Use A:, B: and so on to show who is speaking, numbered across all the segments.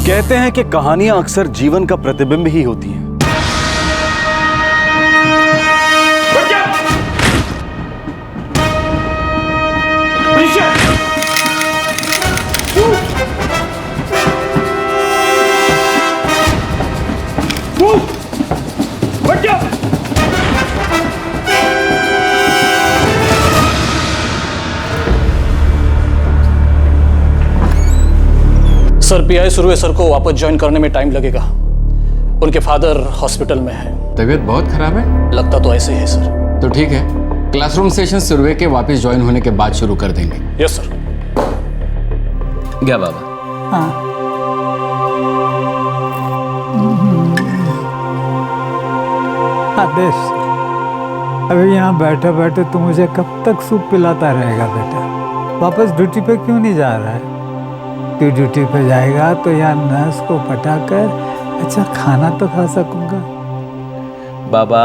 A: कहते हैं कि कहानियां अक्सर जीवन का प्रतिबिंब ही होती हैं।
B: सर, पीआई सुरवे सर को वापस ज्वाइन करने में टाइम लगेगा। उनके फादर हॉस्पिटल में है।
C: तबीयत बहुत खराब है?
B: लगता तो ऐसे ही है सर।
C: तो ठीक है, क्लासरूम सेशन सुरवे के वापस ज्वाइन होने के बाद शुरू कर देंगे।
B: Yes sir.
C: क्या बाबा?
D: हाँ। आदेश, अभी यहाँ बैठे बैठे तू मुझे कब तक सूप पिलाता रहेगा बेटा? वापस ड्यूटी पे क्यों नहीं जा रहा है? तू ड्यूटी पे जाएगा तो यहाँ नर्स को पटाकर अच्छा खाना तो खा सकूंगा।
E: बाबा,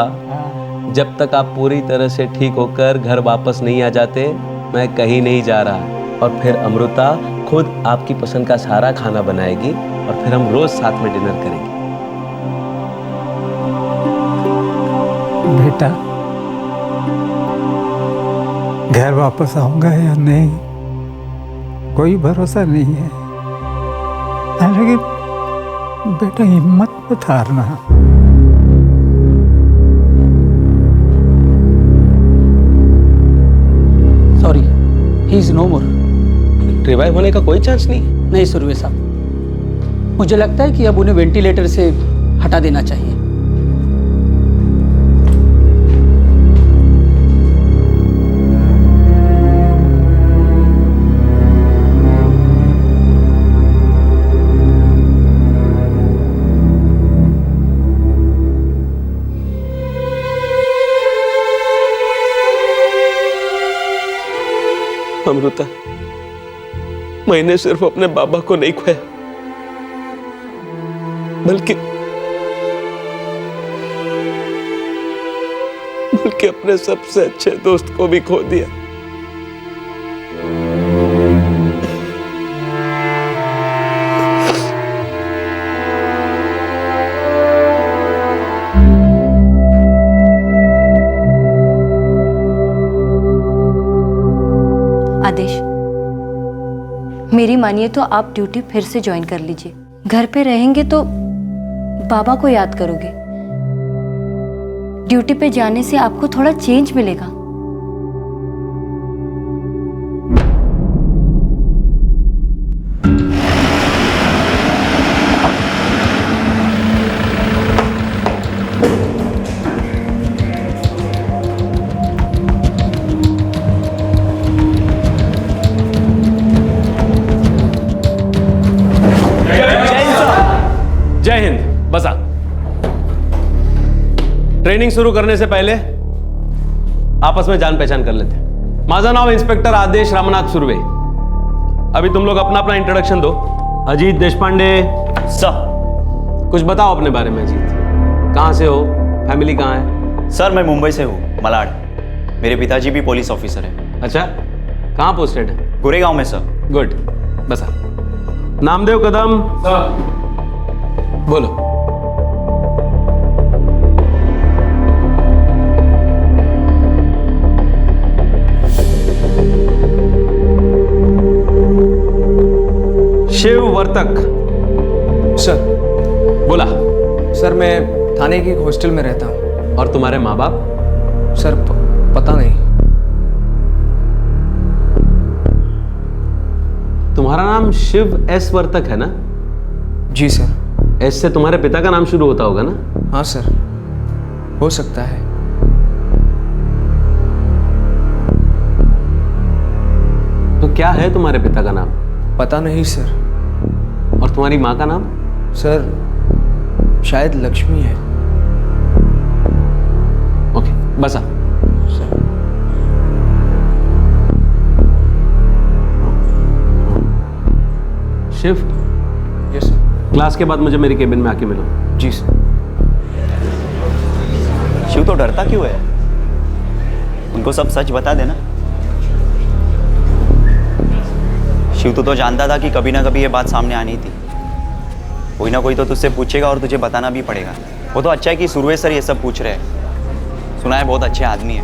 E: जब तक आप पूरी तरह से ठीक होकर घर वापस नहीं आ जाते, मैं कहीं नहीं जा रहा। और फिर अमृता खुद आपकी पसंद का सारा खाना बनाएगी और फिर हम रोज साथ में डिनर करेंगे।
D: बेटा, घर वापस आऊंगा या नहीं कोई भरोसा नहीं है, लेकिन बेटा हिम्मत मत हारना।
F: Sorry, he is no more.
E: Revive होने का कोई चांस नहीं?
F: नहीं सुरवे साहब, मुझे लगता है कि अब उन्हें वेंटिलेटर से हटा देना चाहिए।
E: अमृता, मैंने सिर्फ अपने बाबा को नहीं खोया, बल्कि अपने सबसे अच्छे दोस्त को भी खो दिया।
G: आदेश, मेरी मानिए तो आप ड्यूटी फिर से ज्वाइन कर लीजिए। घर पे रहेंगे तो बाबा को याद करोगे। ड्यूटी पे जाने से आपको थोड़ा चेंज मिलेगा।
E: जय हिंद। बसा। ट्रेनिंग शुरू करने से पहले आपस में जान पहचान कर लेते। माझा नाव इंस्पेक्टर आदेश रामनाथ सुर्वे। अभी तुम लोग अपना अपना इंट्रोडक्शन दो। अजीत देशपांडे सर। कुछ बताओ अपने बारे में। अजीत, कहाँ से हो? फैमिली कहाँ है?
H: सर, मैं मुंबई से हूँ, मलाड। मेरे पिताजी भी पुलिस ऑफिसर हैं।
E: अच्छा, कहाँ पोस्टेड है?
H: गोरेगांव में सर।
E: गुड। बसा। नामदेव कदम सर। बोलो। शिव वर्तक
I: सर।
E: बोला।
I: सर, मैं थाने की हॉस्टल में रहता हूँ।
E: और तुम्हारे माँ बाप?
I: सर, पता नहीं।
E: तुम्हारा नाम शिव एस वर्तक है ना?
I: जी सर।
E: एस से तुम्हारे पिता का नाम शुरू होता होगा ना?
I: हाँ सर, हो सकता है।
E: तो क्या है तुम्हारे पिता का नाम?
I: पता नहीं सर।
E: और तुम्हारी माँ का नाम?
I: सर, शायद लक्ष्मी है।
E: ओके, बसा। शिव।
I: Yes sir.
E: क्लास के बाद मुझे मेरी केबिन में आके मिलो।
I: जी सर।
H: शिव तो डरता क्यों है? उनको सब सच बता देना। शिव तू तो जानता था कि कभी ना कभी ये बात सामने आनी थी। कोई ना कोई तो तुझसे पूछेगा और तुझे बताना भी पड़ेगा। वो तो अच्छा है कि सुरवे सर ये सब पूछ रहे हैं। सुना है बहुत अच्छे आदमी है,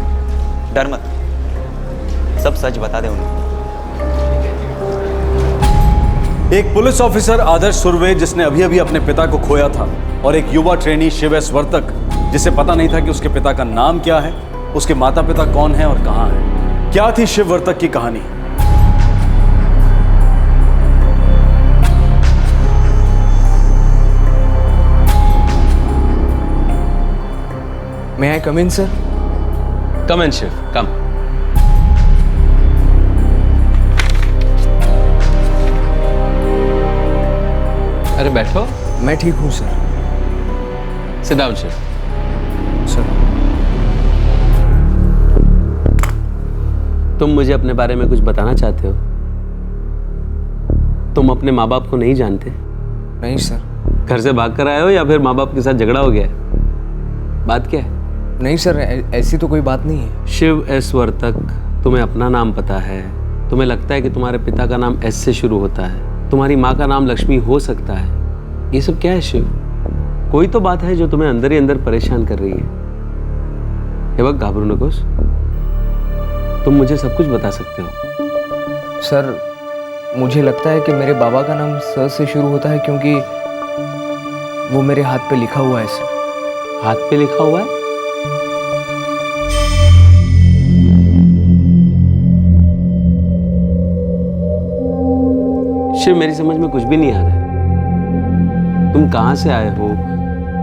H: डर मत, सब सच बता दे उन्हें।
A: एक पुलिस ऑफिसर आदर्श सुरवे जिसने अभी अभी अपने पिता को खोया था, और एक युवा ट्रेनी शिव एस वर्तक जिसे पता नहीं था कि उसके पिता का नाम क्या है, उसके माता पिता कौन है और कहां है। क्या थी शिव वर्तक की कहानी?
I: May I come in, sir?
E: Come and Shiv come. अरे बैठो।
I: मैं ठीक हूँ sir.
E: Sit down Shiv.
I: Sir
E: तुम मुझे अपने बारे में कुछ बताना चाहते हो? तुम अपने माँ बाप को नहीं जानते?
I: नहीं सर।
E: घर से भाग कर आए हो या फिर माँ बाप के साथ झगड़ा हो गया है? बात क्या है?
I: नहीं सर, ऐसी तो कोई बात नहीं है।
E: शिव एस वर्तक, तुम्हें अपना नाम पता है? तुम्हें लगता है कि तुम्हारे पिता का नाम एस से शुरू होता है, तुम्हारी माँ का नाम लक्ष्मी हो सकता है? ये सब क्या है शिव? कोई तो बात है जो तुम्हें अंदर ही अंदर परेशान कर रही है। ये वक्त घाबरू नकोस, तुम मुझे सब कुछ बता सकते हो।
I: सर मुझे लगता है कि मेरे बाबा का नाम स से शुरू होता है क्योंकि वो मेरे हाथ पे लिखा हुआ है सर।
E: हाथ पे लिखा हुआ है? शिव मेरी समझ में कुछ भी नहीं आ रहा है। तुम कहां से आए हो?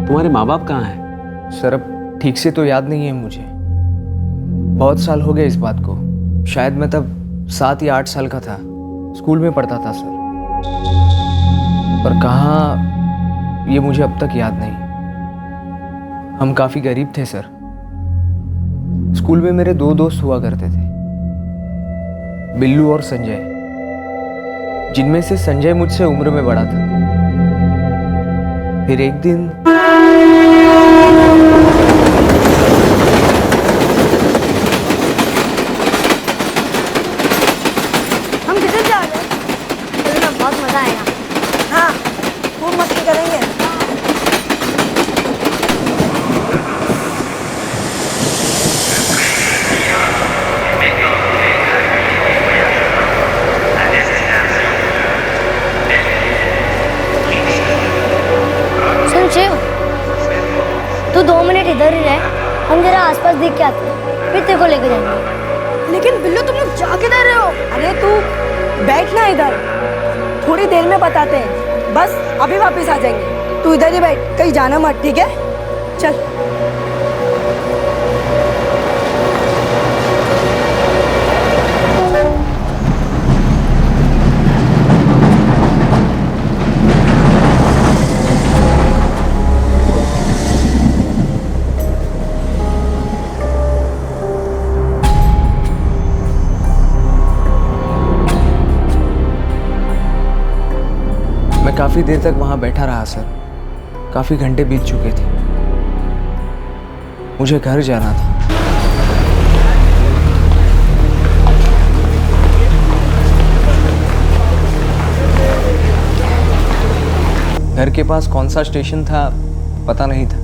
E: तुम्हारे माँ बाप कहाँ हैं?
I: सर अब ठीक से तो याद नहीं है मुझे, बहुत साल हो गए इस बात को। शायद मैं तब 7 या 8 साल का था, स्कूल में पढ़ता था सर। पर कहाँ ये मुझे अब तक याद नहीं। हम काफ़ी गरीब थे सर। स्कूल में मेरे 2 दोस्त हुआ करते थे, बिल्लू और संजय, जिनमें से संजय मुझसे उम्र में बड़ा था। फिर एक दिन
J: हम किधर जा रहे हैं? चलो ना, बहुत मजा आएगा। हाँ, खूब मस्ती करेंगे। सुन शिव, तू 2 मिनट इधर ही रह, हम जरा आसपास देख के आते हैं, फिर तेरे को लेके जाएंगे। लेकिन बिल्लू तुम लोग जा किधर रहे हो? अरे तू बैठ ना इधर, थोड़ी देर में बताते हैं, बस अभी वापस आ जाएंगे। तू इधर ही बैठ, कहीं जाना मत, ठीक है? चल।
I: मैं काफ़ी देर तक वहाँ बैठा रहा सर। काफ़ी घंटे बीत चुके थे। मुझे घर जाना था। घर के पास कौन सा स्टेशन था पता नहीं था।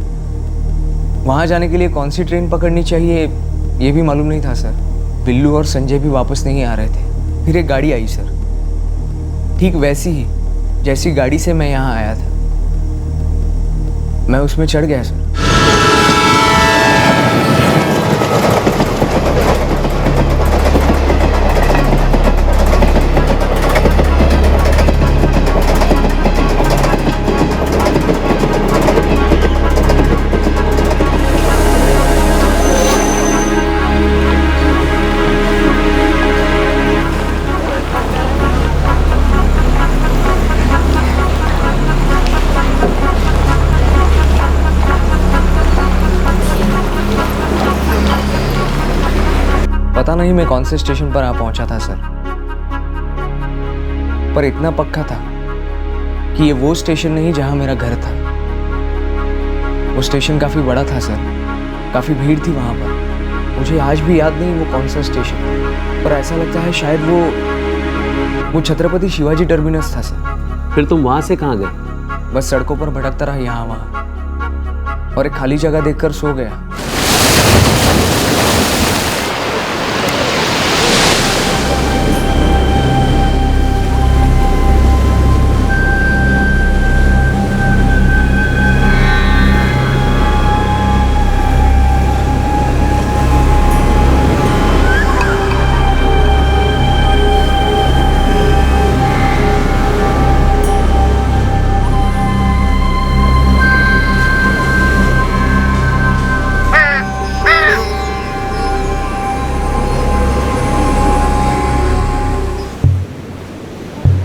I: वहाँ जाने के लिए कौन सी ट्रेन पकड़नी चाहिए ये भी मालूम नहीं था सर। बिल्लू और संजय भी वापस नहीं आ रहे थे। फिर एक गाड़ी आई सर, ठीक वैसी ही जैसी गाड़ी से मैं यहाँ आया था। मैं उसमें चढ़ गया सर। पता नहीं मैं कौन से स्टेशन पर आ पहुंचा था सर, पर इतना पक्का था कि ये वो स्टेशन नहीं जहां मेरा घर था। वो स्टेशन काफ़ी बड़ा था सर, काफ़ी भीड़ थी वहां पर। मुझे आज भी याद नहीं वो कौन सा स्टेशन, पर ऐसा लगता है शायद वो वो छत्रपति शिवाजी टर्मिनस था सर।
E: फिर तुम वहां से कहाँ गए?
I: बस सड़कों पर भटकता रहा यहाँ वहाँ, और एक खाली जगह देखकर सो गया।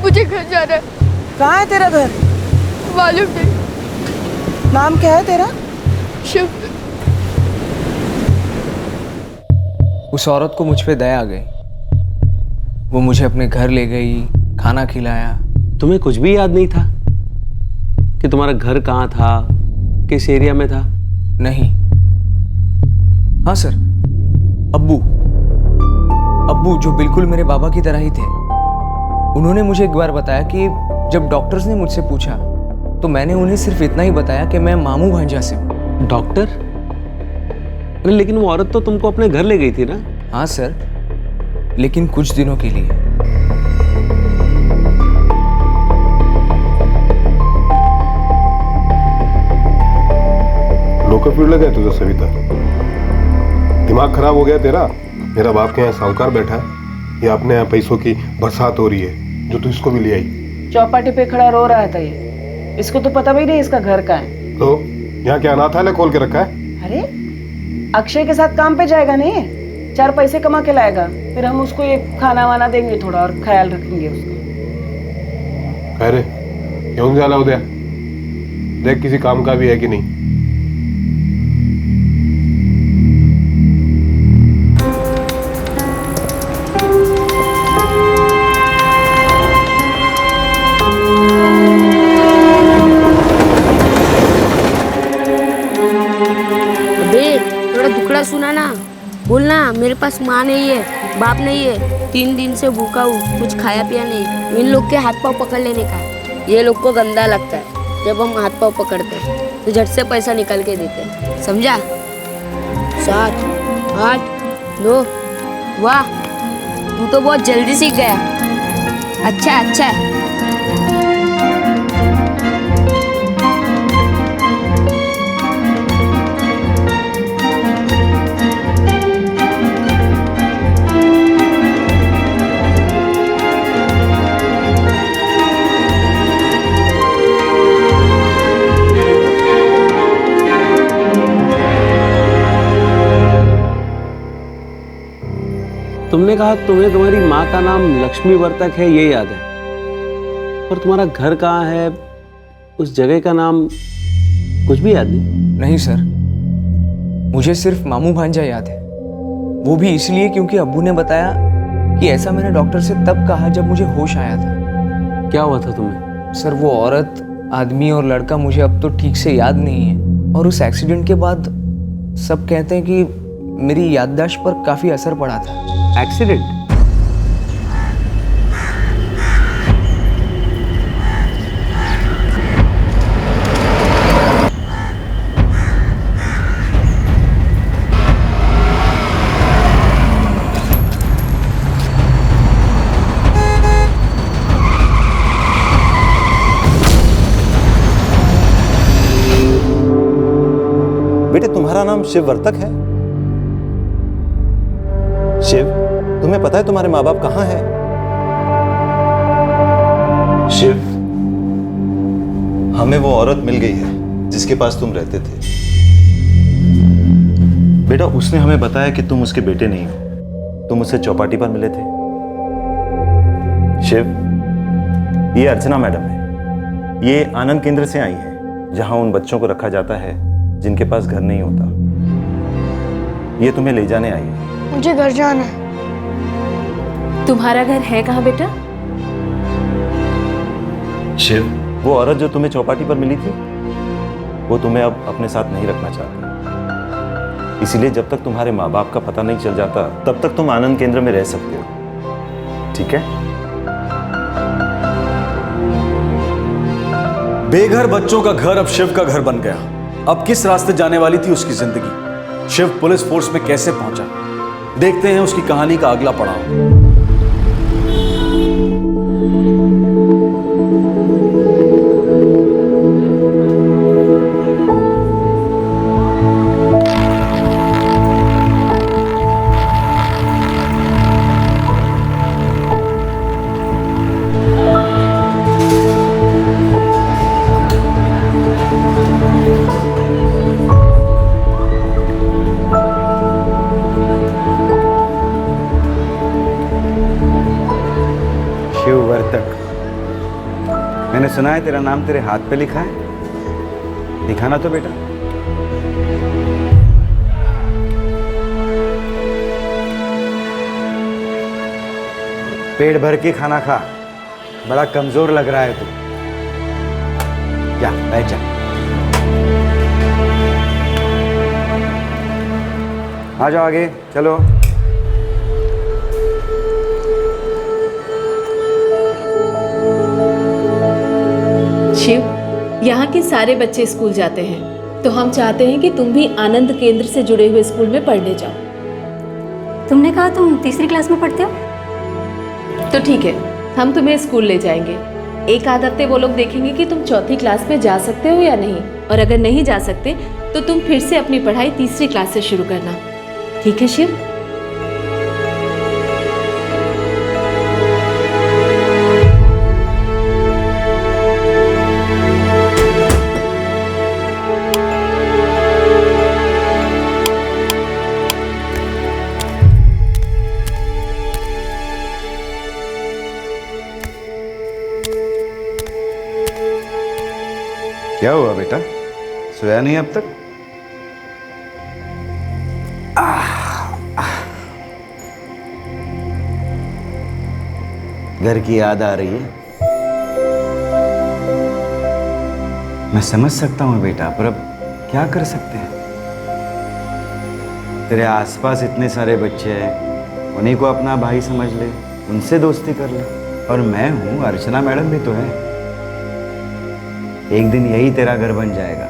J: मुझे घर जाना है।
K: कहाँ है तेरा घर?
J: मालूम नहीं।
K: नाम क्या है तेरा?
J: शिव।
I: उस औरत को मुझ पे दया आ गई। वो मुझे अपने घर ले गई, खाना खिलाया।
E: तुम्हें कुछ भी याद नहीं था कि तुम्हारा घर कहाँ था, किस एरिया में था?
I: नहीं। हाँ सर, अब्बू जो बिल्कुल मेरे बाबा की तरह ही थे। उन्होंने मुझे एक बार बताया कि जब डॉक्टर्स ने मुझसे पूछा तो मैंने उन्हें सिर्फ इतना ही बताया कि मैं मामू भांजा से हूँ।
E: डॉक्टर? अरे लेकिन वो औरत तो तुमको अपने घर ले गई थी ना?
I: हाँ सर, लेकिन कुछ दिनों के लिए।
L: लोकल फील्ड लगा है तुझे सविता? दिमाग खराब हो गया तेरा? मेरा बाप के यहाँ साहूकार बैठा है, ये अपने यहाँ पैसों की बरसात हो रही है, जो तू इसको भी ले आई।
K: चौपाटी पे खड़ा रो रहा था ये। इसको तो पता भी नहीं इसका घर कहाँ है।
L: तो यहाँ क्या अनाथालय खोल के रखा है?
K: अरे अक्षय के साथ काम पे जाएगा नहीं, 4 पैसे कमा के लाएगा, फिर हम उसको ये खाना वाना देंगे थोड़ा और ख्याल रखेंगे उसका।
L: कह रे येऊन झाला उद्या, देख किसी काम का भी है कि नहीं।
J: सुना ना, बोलना मेरे पास माँ नहीं है, बाप नहीं है, 3 दिन से भूखा हूँ, कुछ खाया पिया नहीं। इन लोग के हाथ पाँव पकड़ लेने का। ये लोग को गंदा लगता है जब हम हाथ पाँव पकड़ते हैं तो झट से पैसा निकाल के देते हैं, समझा? 7, 8, 9। वाह, तू तो बहुत जल्दी सीख गया। अच्छा अच्छा।
E: तुमने कहा तुम्हें तुम्हारी माँ का नाम लक्ष्मी वर्तक है, ये याद है, पर तुम्हारा घर कहाँ है, उस जगह का नाम कुछ भी याद नहीं?
I: नहीं सर, मुझे सिर्फ मामू भांजा याद है। वो भी इसलिए क्योंकि अब्बू ने बताया कि ऐसा मैंने डॉक्टर से तब कहा जब मुझे होश आया था।
E: क्या हुआ था तुम्हें?
I: सर वो औरत, आदमी और लड़का मुझे अब तो ठीक से याद नहीं है, और उस एक्सीडेंट के बाद सब कहते हैं कि मेरी याददाश्त पर काफी असर पड़ा था।
E: एक्सीडेंट?
M: बेटे तुम्हारा नाम शिव वर्तक है? शिव, तुम्हें पता है तुम्हारे माँ बाप कहाँ हैं? शिव, हमें वो औरत मिल गई है जिसके पास तुम रहते थे। बेटा उसने हमें बताया कि तुम उसके बेटे नहीं हो, तुम उससे चौपाटी पर मिले थे। शिव, ये अर्चना मैडम है, ये आनंद केंद्र से आई है जहां उन बच्चों को रखा जाता है जिनके पास घर नहीं होता। ये तुम्हें ले जाने आई है।
J: मुझे घर जाना है।
G: तुम्हारा घर है कहाँ बेटा?
M: शिव, वो औरत जो तुम्हें चौपाटी पर मिली थी, वो तुम्हें अब अपने साथ नहीं रखना चाहती। इसीलिए जब तक तुम्हारे माँ बाप का पता नहीं चल जाता तब तक तुम आनंद केंद्र में रह सकते हो, ठीक है?
A: बेघर बच्चों का घर अब शिव का घर बन गया। अब किस रास्ते जाने वाली थी उसकी जिंदगी? शिव पुलिस फोर्स में कैसे पहुंचा? देखते हैं उसकी कहानी का अगला पड़ाव।
M: मैंने सुना है तेरा नाम तेरे हाथ पे लिखा है, दिखाना तो बेटा। पेट भर के खाना खा, बड़ा कमजोर लग रहा है तू। जा बैठ जा। आ जाओ आगे चलो।
N: शिव, यहाँ के सारे बच्चे स्कूल जाते हैं, तो हम चाहते हैं कि तुम भी आनंद केंद्र से जुड़े हुए स्कूल में पढ़ने जाओ।
J: तुमने कहा तुम तीसरी क्लास में पढ़ते हो?
N: तो ठीक है, हम तुम्हें स्कूल ले जाएंगे। एक आध हफ्ते वो लोग देखेंगे कि तुम चौथी क्लास में जा सकते हो या नहीं, और अगर नहीं जा सकते तो तुम फिर से अपनी पढ़ाई तीसरी क्लास से शुरू करना। ठीक है शिव?
M: क्या हुआ बेटा, सोया नहीं अब तक? घर की याद आ रही है? मैं समझ सकता हूँ बेटा, पर अब क्या कर सकते हैं। तेरे आसपास इतने सारे बच्चे हैं, उन्हीं को अपना भाई समझ ले, उनसे दोस्ती कर ले। और मैं हूँ, अर्चना मैडम भी तो है। एक दिन यही तेरा घर बन जाएगा।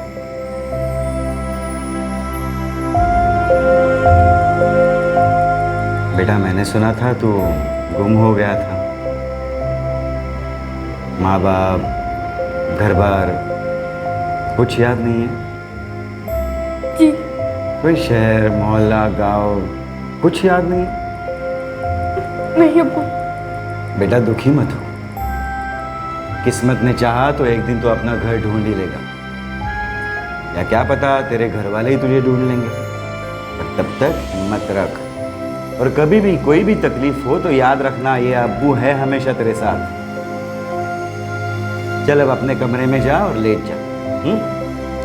M: बेटा मैंने सुना था तू गुम हो गया था। माँ बाप, घर बार कुछ याद नहीं है?
J: जी।
M: कोई शहर, मोहल्ला, गांव कुछ याद नहीं?
J: नहीं अब्बू।
M: बेटा दुखी मत हो, किस्मत ने चाहा तो एक दिन तो अपना घर ढूंढ ही लेगा, या क्या पता तेरे घर वाले ही तुझे ढूंढ लेंगे। पर तब तक हिम्मत रख, और कभी भी कोई भी तकलीफ हो तो याद रखना ये अब्बू है हमेशा तेरे साथ। चल अब अपने कमरे में जा और लेट जा।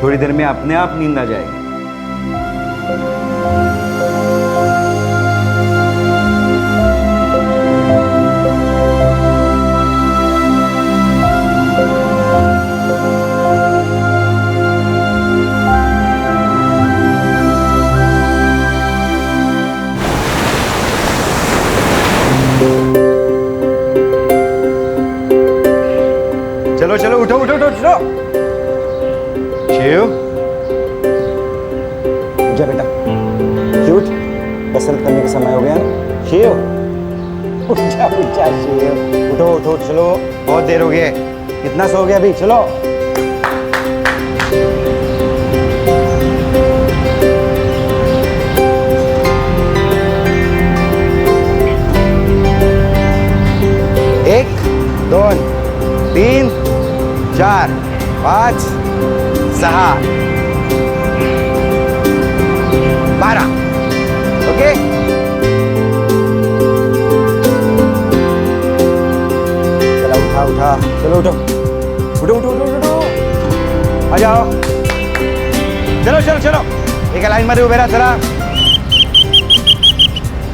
M: थोड़ी देर में अपने आप नींद आ जाएगी। चलो चलो उठो उठो उठो उठो। शिव जा बेटा, शिव कसरत करने का समय हो गया ना। शिव उठ जा शिव, उठो उठो चलो, बहुत देर हो गई। कितना सो गया अभी, चलो। एक, दोन, तीन, 4, 5, 6, 12। ओके चलो उठा उठा, चलो उठो उठो उठो उठो उठो, आ जाओ। चलो चलो चलो, एक लाइन में उभे रहा, चला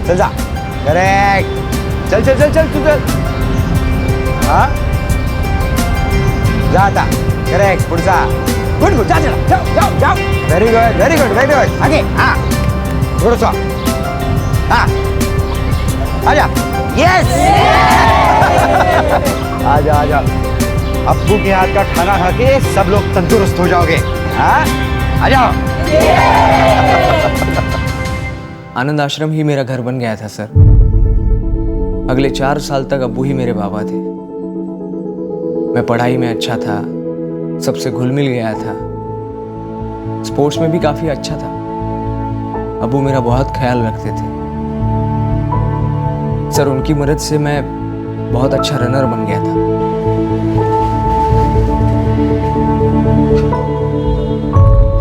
M: चल जा। करेक्ट, चल चल चल चल तू चल। हाँ जाता, करेक्ट, पुढचा, गुड गुड, जा चला, जाओ जाओ जाओ। Very good very good very good, आगे। हाँ थोड़ा सा, हाँ आ जा, यस। आ जा आ जा, अब्बू के हाथ का खाना खा के सब लोग तंदुरुस्त हो जाओगे। हाँ, आ जाओ।
I: आनंद आश्रम ही मेरा घर बन गया था सर। अगले 4 साल तक अब्बू ही मेरे बाबा थे। मैं पढ़ाई में अच्छा था, सबसे घुल मिल गया था, स्पोर्ट्स में भी काफी अच्छा था। अब्बू मेरा बहुत ख्याल रखते थे सर। उनकी मदद से मैं बहुत अच्छा रनर बन गया था।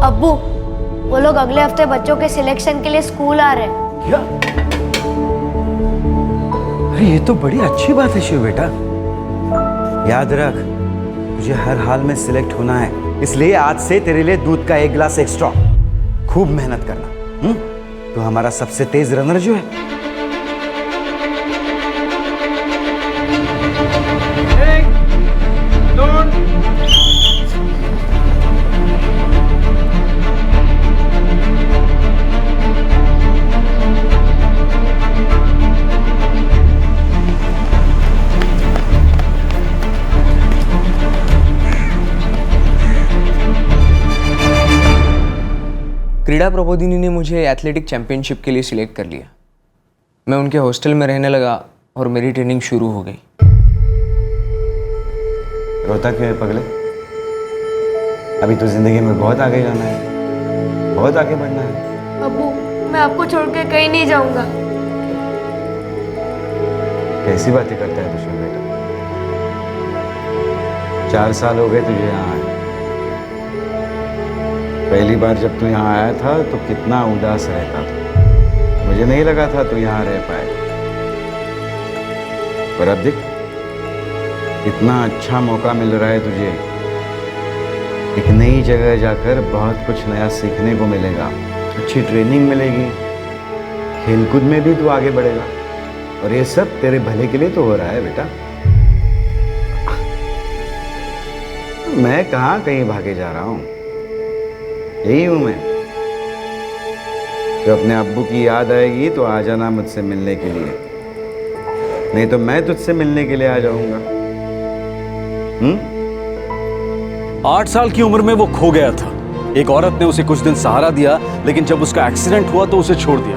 J: अब्बू, वो लोग अगले हफ्ते बच्चों के सिलेक्शन के लिए स्कूल आ रहे हैं।
M: क्या? अरे ये तो बड़ी अच्छी बात है शिव बेटा। याद रख, तुझे हर हाल में सिलेक्ट होना है, इसलिए आज से तेरे लिए दूध का 1 गिलास एक्स्ट्रा। खूब मेहनत करना। तो हमारा सबसे तेज रनर जो है।
I: क्रीड़ा प्रबोधिनी ने मुझे एथलेटिक चैंपियनशिप के लिए सिलेक्ट कर लिया। मैं उनके हॉस्टल में रहने लगा और मेरी ट्रेनिंग शुरू हो गई।
M: रोता क्यों है पगले? अभी तो जिंदगी में बहुत आगे जाना है, बहुत आगे बढ़ना है।
J: अब्बू, मैं आपको छोड़ के कहीं नहीं जाऊंगा।
M: कैसी बातें करता है तू शिव बेटा? 4 साल हो गए तुझे यहाँ आए। पहली बार जब तू यहाँ आया था तो कितना उदास रहता था। मुझे नहीं लगा था तू यहाँ रह पाए, पर अब देख इतना अच्छा मौका मिल रहा है तुझे। एक नई जगह जाकर बहुत कुछ नया सीखने को मिलेगा, अच्छी ट्रेनिंग मिलेगी, खेलकूद में भी तू आगे बढ़ेगा, और ये सब तेरे भले के लिए तो हो रहा है बेटा। मैं कहाँ कहीं भागे जा रहा हूँ, यही हूं मैं। जब अपने अब्बू की याद आएगी तो आ जाना मुझसे मिलने के लिए, नहीं तो मैं तुझसे मिलने के लिए आ जाऊंगा।
A: 8 साल की उम्र में वो खो गया था। एक औरत ने उसे कुछ दिन सहारा दिया, लेकिन जब उसका एक्सीडेंट हुआ तो उसे छोड़ दिया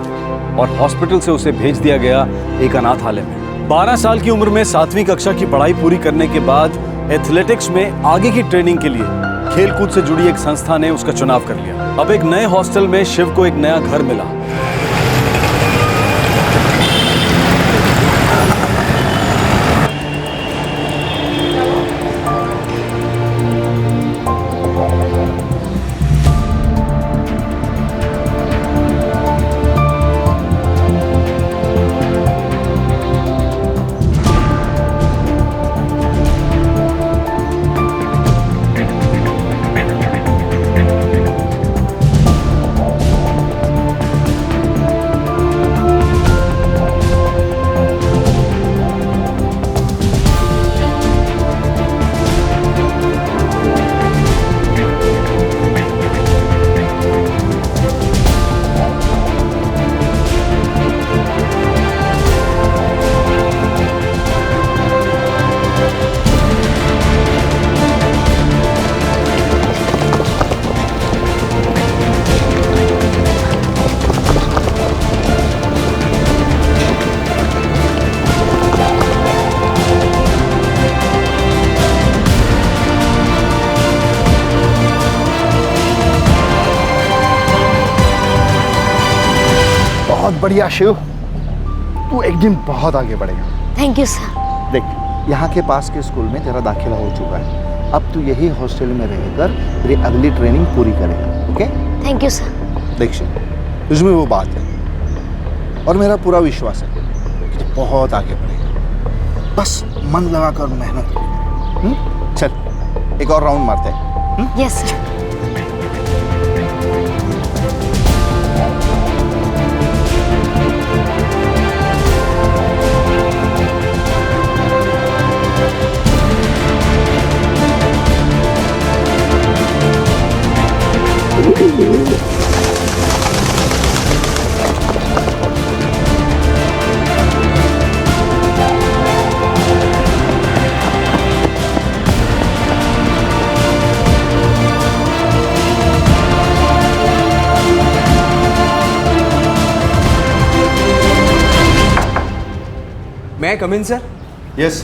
A: और हॉस्पिटल से उसे भेज दिया गया एक अनाथालय में। 12 साल की उम्र में 7वीं कक्षा की पढ़ाई पूरी करने के बाद एथलेटिक्स में आगे की ट्रेनिंग के लिए खेलकूद से जुड़ी एक संस्था ने उसका चुनाव कर लिया। अब एक नए हॉस्टल में शिव को एक नया घर मिला।
O: बहुत बढ़िया शिव, तू एक दिन बहुत आगे बढ़ेगा।
J: Thank you sir.
O: देख, यहाँ के पास के स्कूल में तेरा दाखिला हो चुका है। अब तू यही हॉस्टल में रहकर तेरी अगली ट्रेनिंग पूरी करेगा। ओके?
J: Thank you sir.
O: देख शिव, तुझमें वो बात है और मेरा पूरा विश्वास है कि तू बहुत आगे बढ़ेगा। बस मन लगाकर मेहनत कर। चल एक और राउंड मारते हैं।
J: Yes sir.
I: मैं कम इन सर?
O: यस।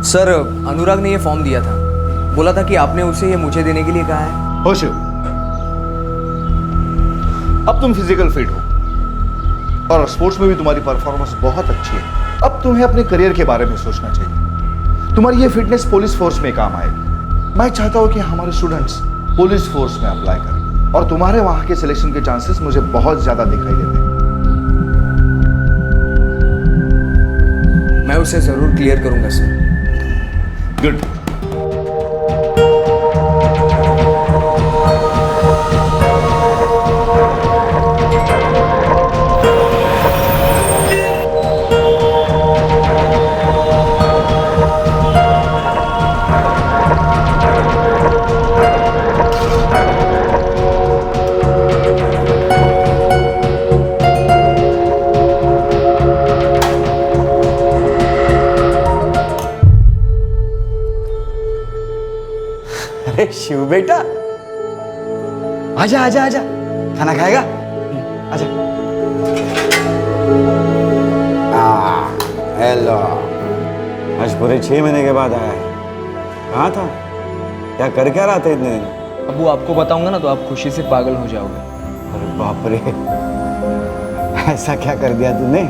I: सर अनुराग ने ये फॉर्म दिया था, बोला था कि आपने उसे ये मुझे देने के लिए कहा है।
O: हो शिव, अब तुम फिजिकल फिट हो और स्पोर्ट्स में भी तुम्हारी परफॉर्मेंस बहुत अच्छी है। अब तुम्हें अपने करियर के बारे में सोचना चाहिए। तुम्हारी ये फिटनेस पुलिस फोर्स में काम आएगी। मैं चाहता हूं कि हमारे स्टूडेंट्स पुलिस फोर्स में अप्लाई करें और तुम्हारे वहां के सिलेक्शन के चांसेस मुझे बहुत ज्यादा दिखाई देते हैं।
I: मैं उसे जरूर क्लियर करूंगा सर।
O: गुड।
M: अरे शिव बेटा, आजा आजा आजा, खाना खाएगा? आजा। हेलो, आज पूरे 6 महीने के बाद आया है। कहाँ था? क्या कर क्या रहा था इतने दिन?
I: अबू आपको बताऊंगा ना तो आप खुशी से पागल हो जाओगे।
M: अरे बाप रे, ऐसा क्या कर दिया तूने?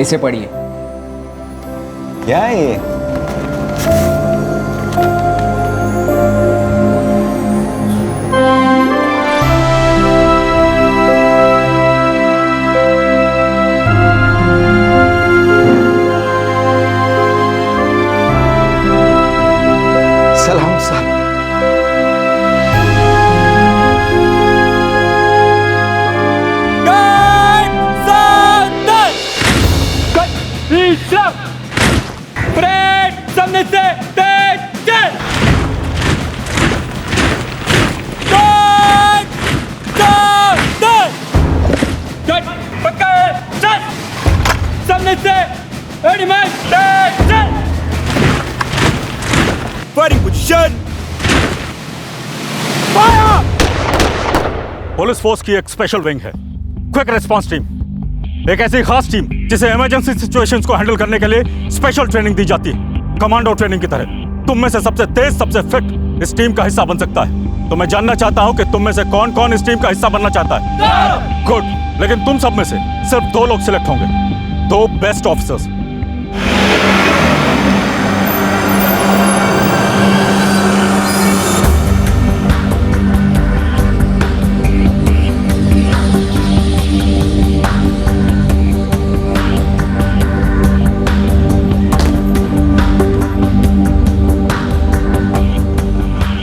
I: इसे पढ़िए।
M: क्या है ये?
O: सलाम साहब।
E: सामने से तेज चल। सामने से एनिमल तेज चल।
A: Firing position. पुलिस फोर्स की एक स्पेशल विंग है, क्विक रिस्पांस टीम, एक ऐसी खास टीम जिसे इमरजेंसी सिचुएशंस को हैंडल करने के लिए स्पेशल ट्रेनिंग दी जाती है, कमांडो ट्रेनिंग की तरह। तुम में से सबसे तेज, सबसे फिट इस टीम का हिस्सा बन सकता है। तो मैं जानना चाहता हूं कि तुम में से कौन कौन इस टीम का हिस्सा बनना चाहता है। गुड, लेकिन तुम सब में से सिर्फ 2 लोग सिलेक्ट होंगे, 2 बेस्ट ऑफिसर्स।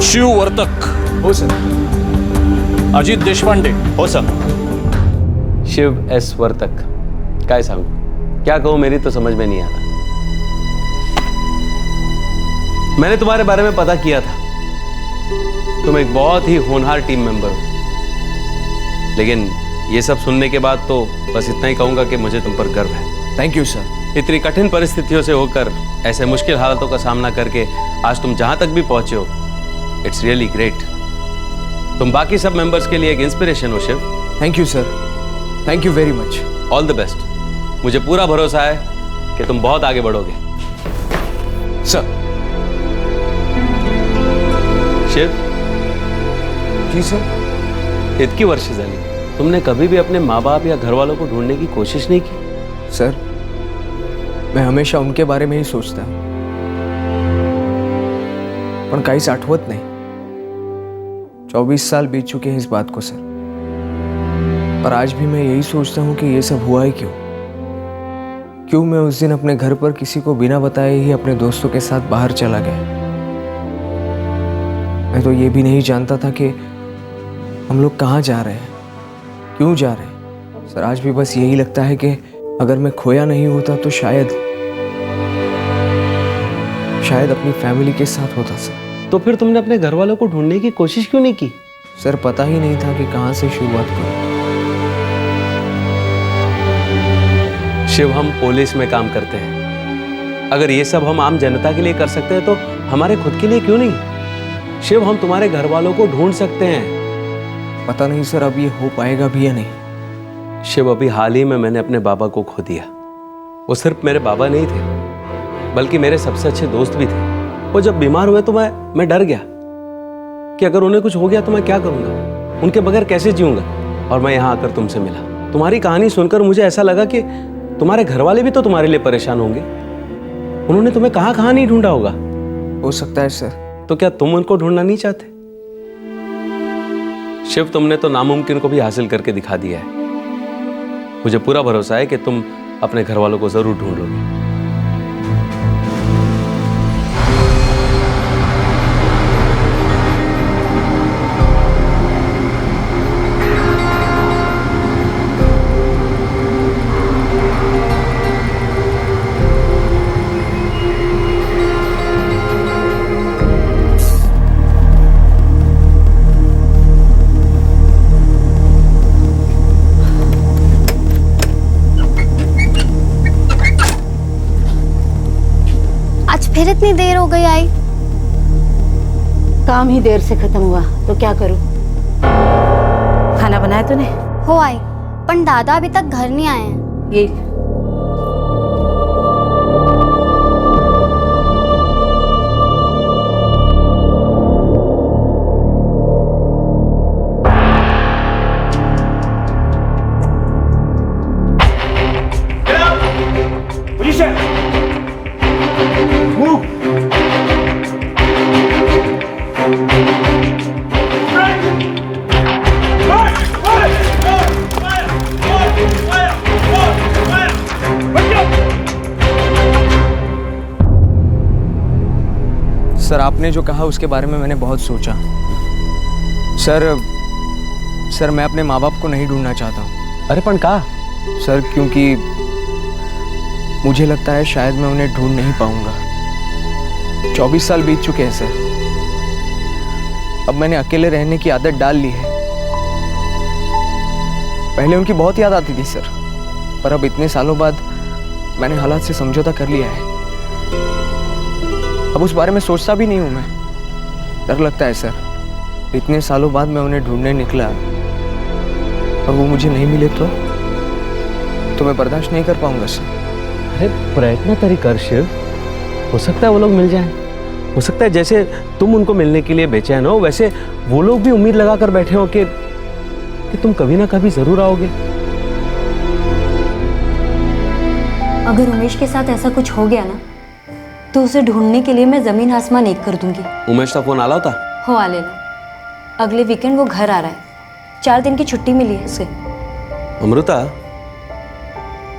B: शिव वर्तक।
I: हो सर।
B: अजित देशपांडे।
E: हो सर। शिव एस वर्तक। काय सांगू, क्या कहूं, मेरी तो समझ में नहीं आ रहा। मैंने तुम्हारे बारे में पता किया था, तुम एक बहुत ही होनहार टीम मेंबर हो। लेकिन ये सब सुनने के बाद तो बस इतना ही कहूंगा कि मुझे तुम पर गर्व है।
I: Thank you sir.
E: इतनी कठिन परिस्थितियों से होकर ऐसे मुश्किल हालातों का सामना करके आज तुम जहां तक भी पहुंचे हो, इट्स रियली ग्रेट। तुम बाकी सब मेंबर्स के लिए एक इंस्पिरेशन हो Shiv.
I: Thank you sir, thank you very much.
E: All the best. मुझे पूरा भरोसा है कि तुम बहुत आगे बढ़ोगे।
I: सर।
E: शिव।
I: जी सर।
E: इतकी वर्ष झाली, तुमने कभी भी अपने माँ बाप या घर वालों को ढूंढने की कोशिश नहीं की?
I: सर, मैं हमेशा उनके बारे में ही सोचता हूँ, पण काहीच आठवत नाही। 24 साल बीत चुके हैं इस बात को सर, पर आज भी मैं यही सोचता हूँ कि ये सब हुआ है क्यों मैं उस दिन अपने घर पर किसी को बिना बताए ही अपने दोस्तों के साथ बाहर चला गया। मैं तो ये भी नहीं जानता था कि हम लोग कहाँ जा रहे हैं, क्यों जा रहे हैं। सर, आज भी बस यही लगता है कि अगर मैं खोया नहीं होता तो शायद अपनी फैमिली के साथ होता सर।
E: तो फिर तुमने अपने घर वालों को ढूंढने की कोशिश क्यों नहीं की?
I: सर, पता ही नहीं था कि कहां से शुरुआत करूं।
E: शिव, हम पुलिस में काम करते हैं। अगर ये सब हम आम जनता के लिए कर सकते हैं तो हमारे खुद के लिए क्यों नहीं? शिव, हम तुम्हारे घर वालों को ढूंढ सकते हैं।
I: पता नहीं सर अब ये हो पाएगा भी या नहीं।
E: शिव, अभी हाल ही में मैंने अपने बाबा को खो दिया। वो सिर्फ मेरे बाबा नहीं थे, बल्कि मेरे सबसे अच्छे दोस्त भी थे। वो जब बीमार हुए तो मैं डर गया कि अगर उन्हें कुछ हो गया तो मैं क्या करूंगा, उनके बगैर कैसे जीऊंगा। और मैं यहाँ आकर तुमसे मिला। तुम्हारी कहानी सुनकर मुझे ऐसा लगा कि तुम्हारे घर वाले भी तो तुम्हारे लिए परेशान होंगे। उन्होंने तुम्हें कहाँ कहाँ नहीं ढूंढा होगा।
I: हो सकता है सर।
E: तो क्या तुम उनको ढूंढना नहीं चाहते? शिव, तुमने तो नामुमकिन को भी हासिल करके दिखा दिया है। मुझे पूरा भरोसा है कि तुम अपने घर वालों को जरूर ढूंढ लोगे।
J: फिर इतनी देर हो गई आई?
N: काम ही देर से खत्म हुआ तो क्या करूं। खाना बनाया तूने?
J: हो आई, पर दादा अभी तक घर नहीं आए हैं।
N: ये
I: सर, आपने जो कहा उसके बारे में मैंने बहुत सोचा। सर मैं अपने माँ बाप को नहीं ढूंढना चाहता हूँ।
E: अरे पण कहा?
I: सर क्योंकि मुझे लगता है शायद मैं उन्हें ढूंढ नहीं पाऊंगा। 24 साल बीत चुके हैं सर। अब मैंने अकेले रहने की आदत डाल ली है। पहले उनकी बहुत याद आती थी सर, पर अब इतने सालों बाद मैंने हालात से समझौता कर लिया है। अब उस बारे में सोचता भी नहीं हूं मैं। डर लगता है सर, इतने सालों बाद मैं उन्हें ढूंढने निकला और वो मुझे नहीं मिले तो मैं बर्दाश्त नहीं कर पाऊंगा सर।
E: अरे प्रयत्न तरी कर शिव, हो सकता है वो लोग मिल जाएं। हो सकता है जैसे तुम उनको मिलने के लिए बेचैन हो, वैसे वो लोग भी उम्मीद लगा कर बैठे हो कि तुम कभी ना कभी जरूर आओगे।
G: अगर उमेश के साथ ऐसा कुछ हो गया ना, तो उसे ढूंढने के लिए मैं जमीन आसमान एक कर दूंगी।
E: उमेश का फोन आला होता?
G: हो आ लेना। अगले वीकेंड वो घर आ रहा है। 4 दिन की छुट्टी मिली है उसे।
E: अमृता,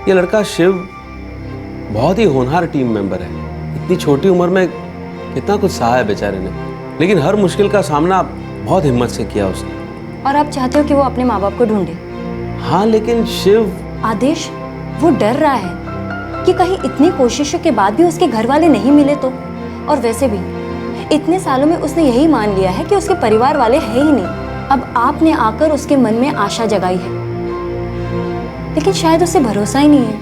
E: ये लड़का शिव बहुत ही होनहार टीम मेंबर है। इतनी छोटी उम्र में कितना कुछ सहा है बेचारे ने, लेकिन हर मुश्किल का सामना बहुत हिम्मत से किया उसने। और
G: आप चाहते हो कि वो अपने माँ बाप को ढूंढे?
E: हाँ, लेकिन शिव
G: आदेश, वो डर रहा है कि कहीं इतनी कोशिशों के बाद भी उसके घर वाले नहीं मिले तो। और वैसे भी इतने सालों में उसने यही मान लिया है कि उसके परिवार वाले हैं ही नहीं। अब आपने आकर उसके मन में आशा जगाई है, लेकिन शायद उसे भरोसा ही नहीं है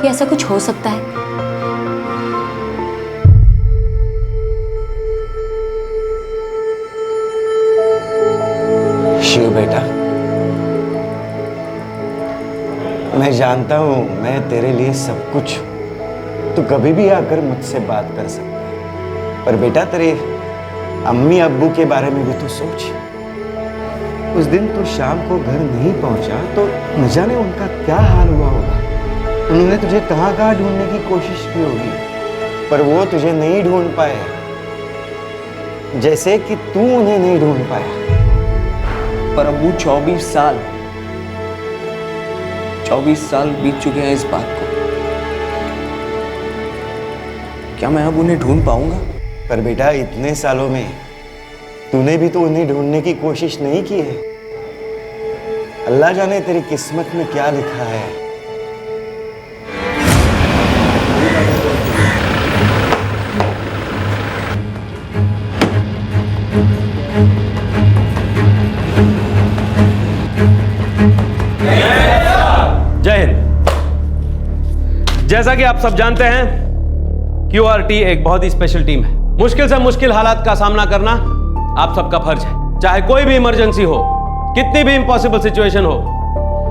G: कि ऐसा कुछ हो सकता है।
M: शिव बेटा, मैं जानता हूं मैं तेरे लिए सब कुछ हूं। तू कभी भी आकर मुझसे बात कर सकता है, पर बेटा तेरे अम्मी अब्बू के बारे में भी तो सोच। उस दिन तू शाम को घर नहीं पहुंचा तो न जाने उनका क्या हाल हुआ होगा। उन्होंने तुझे कहां कहां ढूंढने की कोशिश की होगी, पर वो तुझे नहीं ढूंढ पाए, जैसे कि तू उन्हें नहीं ढूंढ पाया।
I: पर अब्बू 24 साल बीत चुके हैं इस बात को। क्या मैं अब उन्हें ढूंढ पाऊंगा?
M: पर बेटा इतने सालों में तूने भी तो उन्हें ढूंढने की कोशिश नहीं की है। अल्लाह जाने तेरी किस्मत में क्या लिखा है।
E: जय हिंद। जैसा कि आप सब जानते हैं, QRT एक बहुत ही स्पेशल टीम है। मुश्किल से मुश्किल हालात का सामना करना आप सबका फर्ज है। चाहे कोई भी इमरजेंसी हो, कितनी भी इम्पॉसिबल सिचुएशन हो,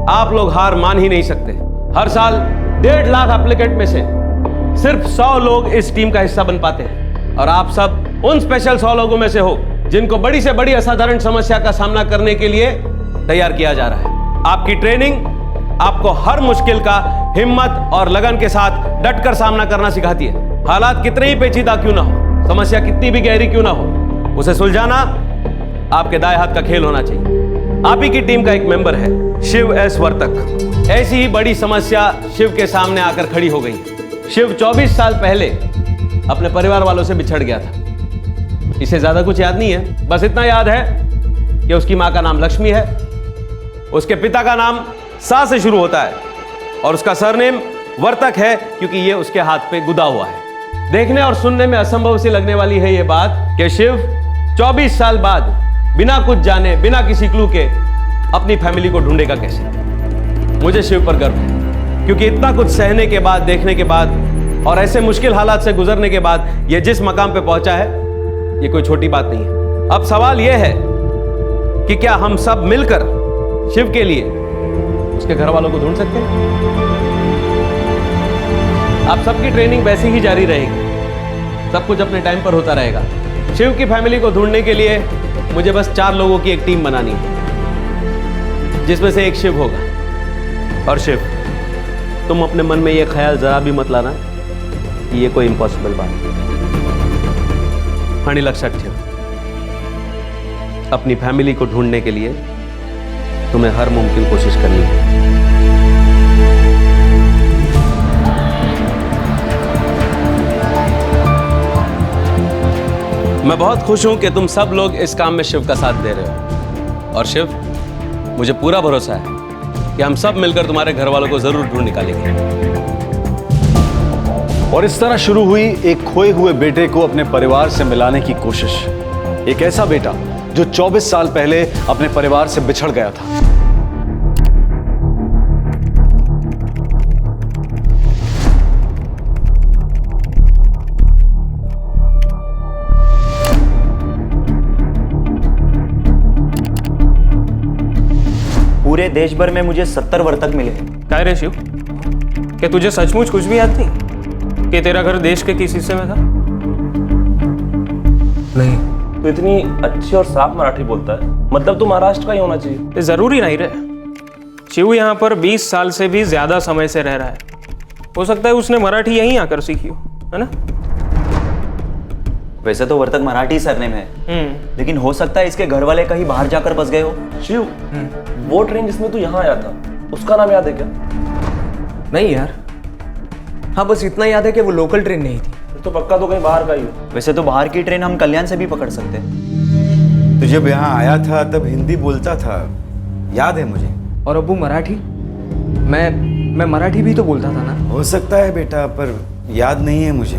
E: आप लोग हार मान ही नहीं सकते। हर साल 1.5 लाख एप्लीकेंट में से सिर्फ 100 लोग इस टीम का हिस्सा बन पाते हैं और आप सब उन स्पेशल 100 लोगों में से हो जिनको बड़ी से बड़ी असाधारण समस्या का सामना करने के लिए तैयार किया जा रहा है। आपकी ट्रेनिंग आपको हर मुश्किल का हिम्मत और लगन के साथ डटकर सामना करना सिखाती है। हालात कितने ही पेचीदा क्यों ना हो, समस्या कितनी भी गहरी क्यों ना हो, उसे सुलझाना आपके दाएं हाथ का खेल होना चाहिए। आप ही की टीम का एक मेंबर है शिव एस वर्तक। ऐसी ही बड़ी समस्या शिव के सामने आकर खड़ी हो गई। शिव 24 साल पहले अपने परिवार वालों से बिछड़ गया था। इसे ज्यादा कुछ याद नहीं है, बस इतना याद है कि उसकी मां का नाम लक्ष्मी है, उसके पिता का नाम सा से शुरू होता है और उसका सरनेम वर्तक है क्योंकि ये उसके हाथ पे गुदा हुआ है। देखने और सुनने में असंभव सी लगने वाली है ये बात कि शिव 24 साल बाद बिना कुछ जाने, बिना किसी क्लू के अपनी फैमिली को ढूंढेगा कैसे। मुझे शिव पर गर्व है क्योंकि इतना कुछ सहने के बाद, देखने के बाद और ऐसे मुश्किल हालात से गुजरने के बाद ये जिस मकाम पे पहुंचा है, ये कोई छोटी बात नहीं है। अब सवाल यह है कि क्या हम सब मिलकर शिव के लिए उसके घर वालों को ढूंढ सकते हैं? आप सबकी ट्रेनिंग वैसी ही जारी रहेगी, सब कुछ अपने टाइम पर होता रहेगा। शिव की फैमिली को ढूंढने के लिए मुझे बस 4 लोगों की एक टीम बनानी है, जिसमें से एक शिव होगा। और शिव, तुम अपने मन में यह ख्याल जरा भी मत लाना कि यह कोई इम्पॉसिबल बात है। आणि लक्षात ठेव, अपनी फैमिली को ढूंढने के लिए तुम्हें हर मुमकिन कोशिश करनी है। मैं बहुत खुश हूं कि तुम सब लोग इस काम में शिव का साथ दे रहे हो। और शिव, मुझे पूरा भरोसा है कि हम सब मिलकर तुम्हारे घर वालों को जरूर ढूंढ निकालेंगे।
A: और इस तरह शुरू हुई एक खोए हुए बेटे को अपने परिवार से मिलाने की कोशिश। एक ऐसा बेटा जो 24 साल पहले अपने परिवार से बिछड़ गया था।
H: पूरे देश भर में मुझे 70 वर्तक मिले।
P: क्या रे शिव, क्या तुझे सचमुच कुछ भी याद नहीं कि तेरा घर देश के किस हिस्से में था?
I: नहीं।
P: तो इतनी अच्छी और साफ मराठी बोलता है, मतलब तू महाराष्ट्र का ही होना चाहिए। जरूरी नहीं रे। शिव यहाँ पर 20 साल से भी ज्यादा समय से रह रहा है। हो सकता है उसने मराठी यहीं आकर सीखी हो, है ना?
H: वैसे तो वर्तक मराठी सरनेम है, लेकिन हो सकता है इसके घर वाले कहीं बाहर जाकर बस गए हो।
P: शिव, वो ट्रेन जिसमें तू यहाँ आया था, उसका नाम याद है क्या?
I: नहीं यार, हाँ बस इतना याद है कि वो लोकल ट्रेन नहीं थी।
P: तो पक्का तो कहीं बाहर का ही हो।
H: वैसे तो बाहर की ट्रेन हम कल्याण से भी पकड़ सकते हैं।
M: तो जब यहाँ आया था तब हिंदी बोलता था, याद है मुझे।
I: और अब्बू मराठी? मैं मराठी भी तो बोलता था ना।
M: हो सकता है बेटा, पर याद नहीं है मुझे।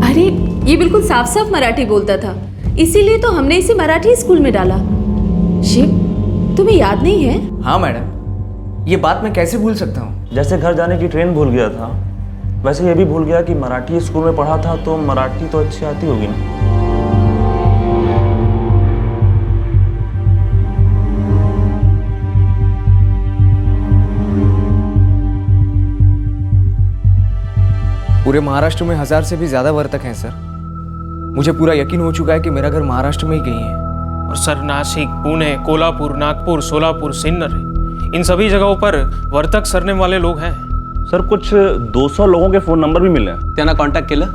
N: अरे ये बिल्कुल साफ साफ मराठी बोलता था, इसीलिए तो हमने इसे मराठी स्कूल में डाला। शिव, तुम्हें याद नहीं है?
I: हाँ मैडम, ये बात मैं कैसे भूल सकता हूँ।
P: जैसे घर जाने की ट्रेन भूल गया था, वैसे ये भी भूल गया कि मराठी स्कूल में पढ़ा था, तो मराठी तो अच्छी आती होगी ना।
I: पूरे महाराष्ट्र में 1000 से भी ज्यादा वर्तक हैं सर। मुझे पूरा यकीन हो चुका है कि मेरा घर महाराष्ट्र में ही कहीं है।
P: और सर, नासिक, पुणे, कोल्हापुर, नागपुर, सोलापुर, सिन्नर, इन सभी जगहों पर वर्तक सरनेम वाले लोग हैं।
E: सर, कुछ 200 लोगों के फोन नंबर भी मिले हैं। त्यांना कॉन्टैक्ट केलं?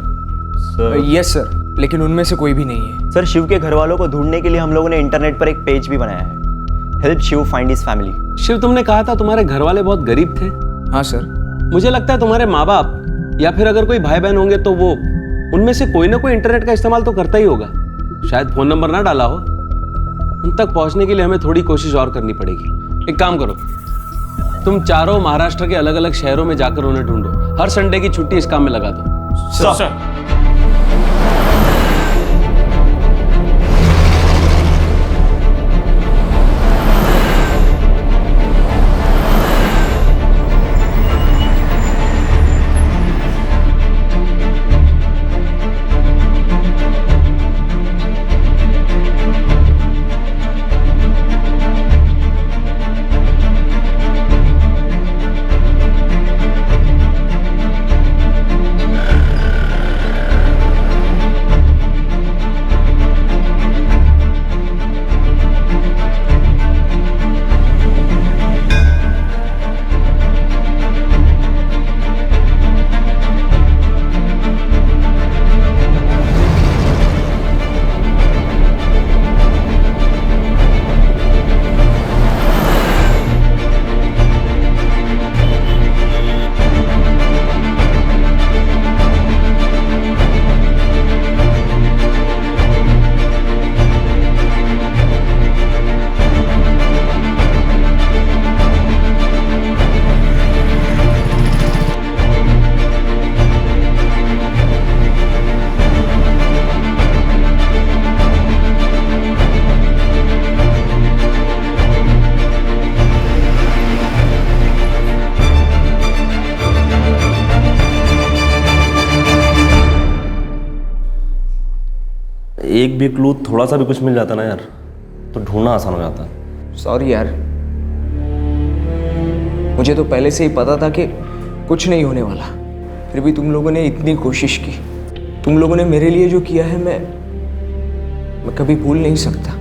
I: यस सर, लेकिन उनमें से कोई भी नहीं है।
H: सर, शिव के घर वालों को ढूंढने के लिए हम लोगों ने इंटरनेट पर एक पेज भी बनाया है, help Shiv find his family.
E: Shiv, तुमने कहा था तुम्हारे घर वाले बहुत गरीब थे।
I: हाँ सर।
E: मुझे लगता है तुम्हारे माँ बाप या फिर अगर कोई भाई बहन होंगे तो वो उनमें से कोई ना कोई इंटरनेट का इस्तेमाल तो करता ही होगा। शायद फोन नंबर ना डाला हो। उन तक पहुंचने के लिए हमें थोड़ी कोशिश और करनी पड़ेगी। एक काम करो, तुम चारों महाराष्ट्र के अलग अलग शहरों में जाकर उन्हें ढूंढो। हर संडे की छुट्टी इस काम में लगा दो।
P: सर।
E: एक भी क्लू, थोड़ा सा भी कुछ मिल जाता ना यार, तो ढूंढना आसान हो जाता।
I: सॉरी यार, मुझे तो पहले से ही पता था कि कुछ नहीं होने वाला। फिर भी तुम लोगों ने इतनी कोशिश की, तुम लोगों ने मेरे लिए जो किया है मैं कभी भूल नहीं सकता।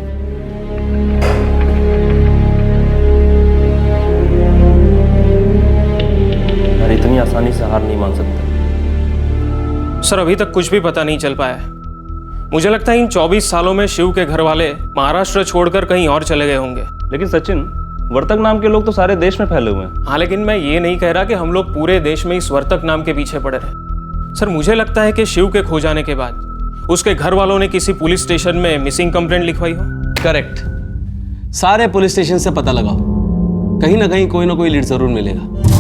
E: यार इतनी आसानी से हार नहीं मान सकते।
P: सर अभी तक कुछ भी पता नहीं चल पाया है। मुझे लगता है इन 24 सालों में शिव के घर वाले महाराष्ट्र छोड़कर कहीं और चले गए होंगे।
E: लेकिन सचिन, वर्तक नाम के लोग तो सारे देश में फैले हुए हैं।
P: हाँ, लेकिन मैं ये नहीं कह रहा कि हम लोग पूरे देश में इस वर्तक नाम के पीछे पड़े रहे। सर मुझे लगता है कि शिव के खो जाने के बाद उसके घर वालों ने किसी पुलिस स्टेशन में मिसिंग कंप्लेंट लिखवाई हो।
E: करेक्ट। सारे पुलिस स्टेशन से पता लगाओ, कहीं ना कहीं कोई ना कोई लीड जरूर मिलेगा।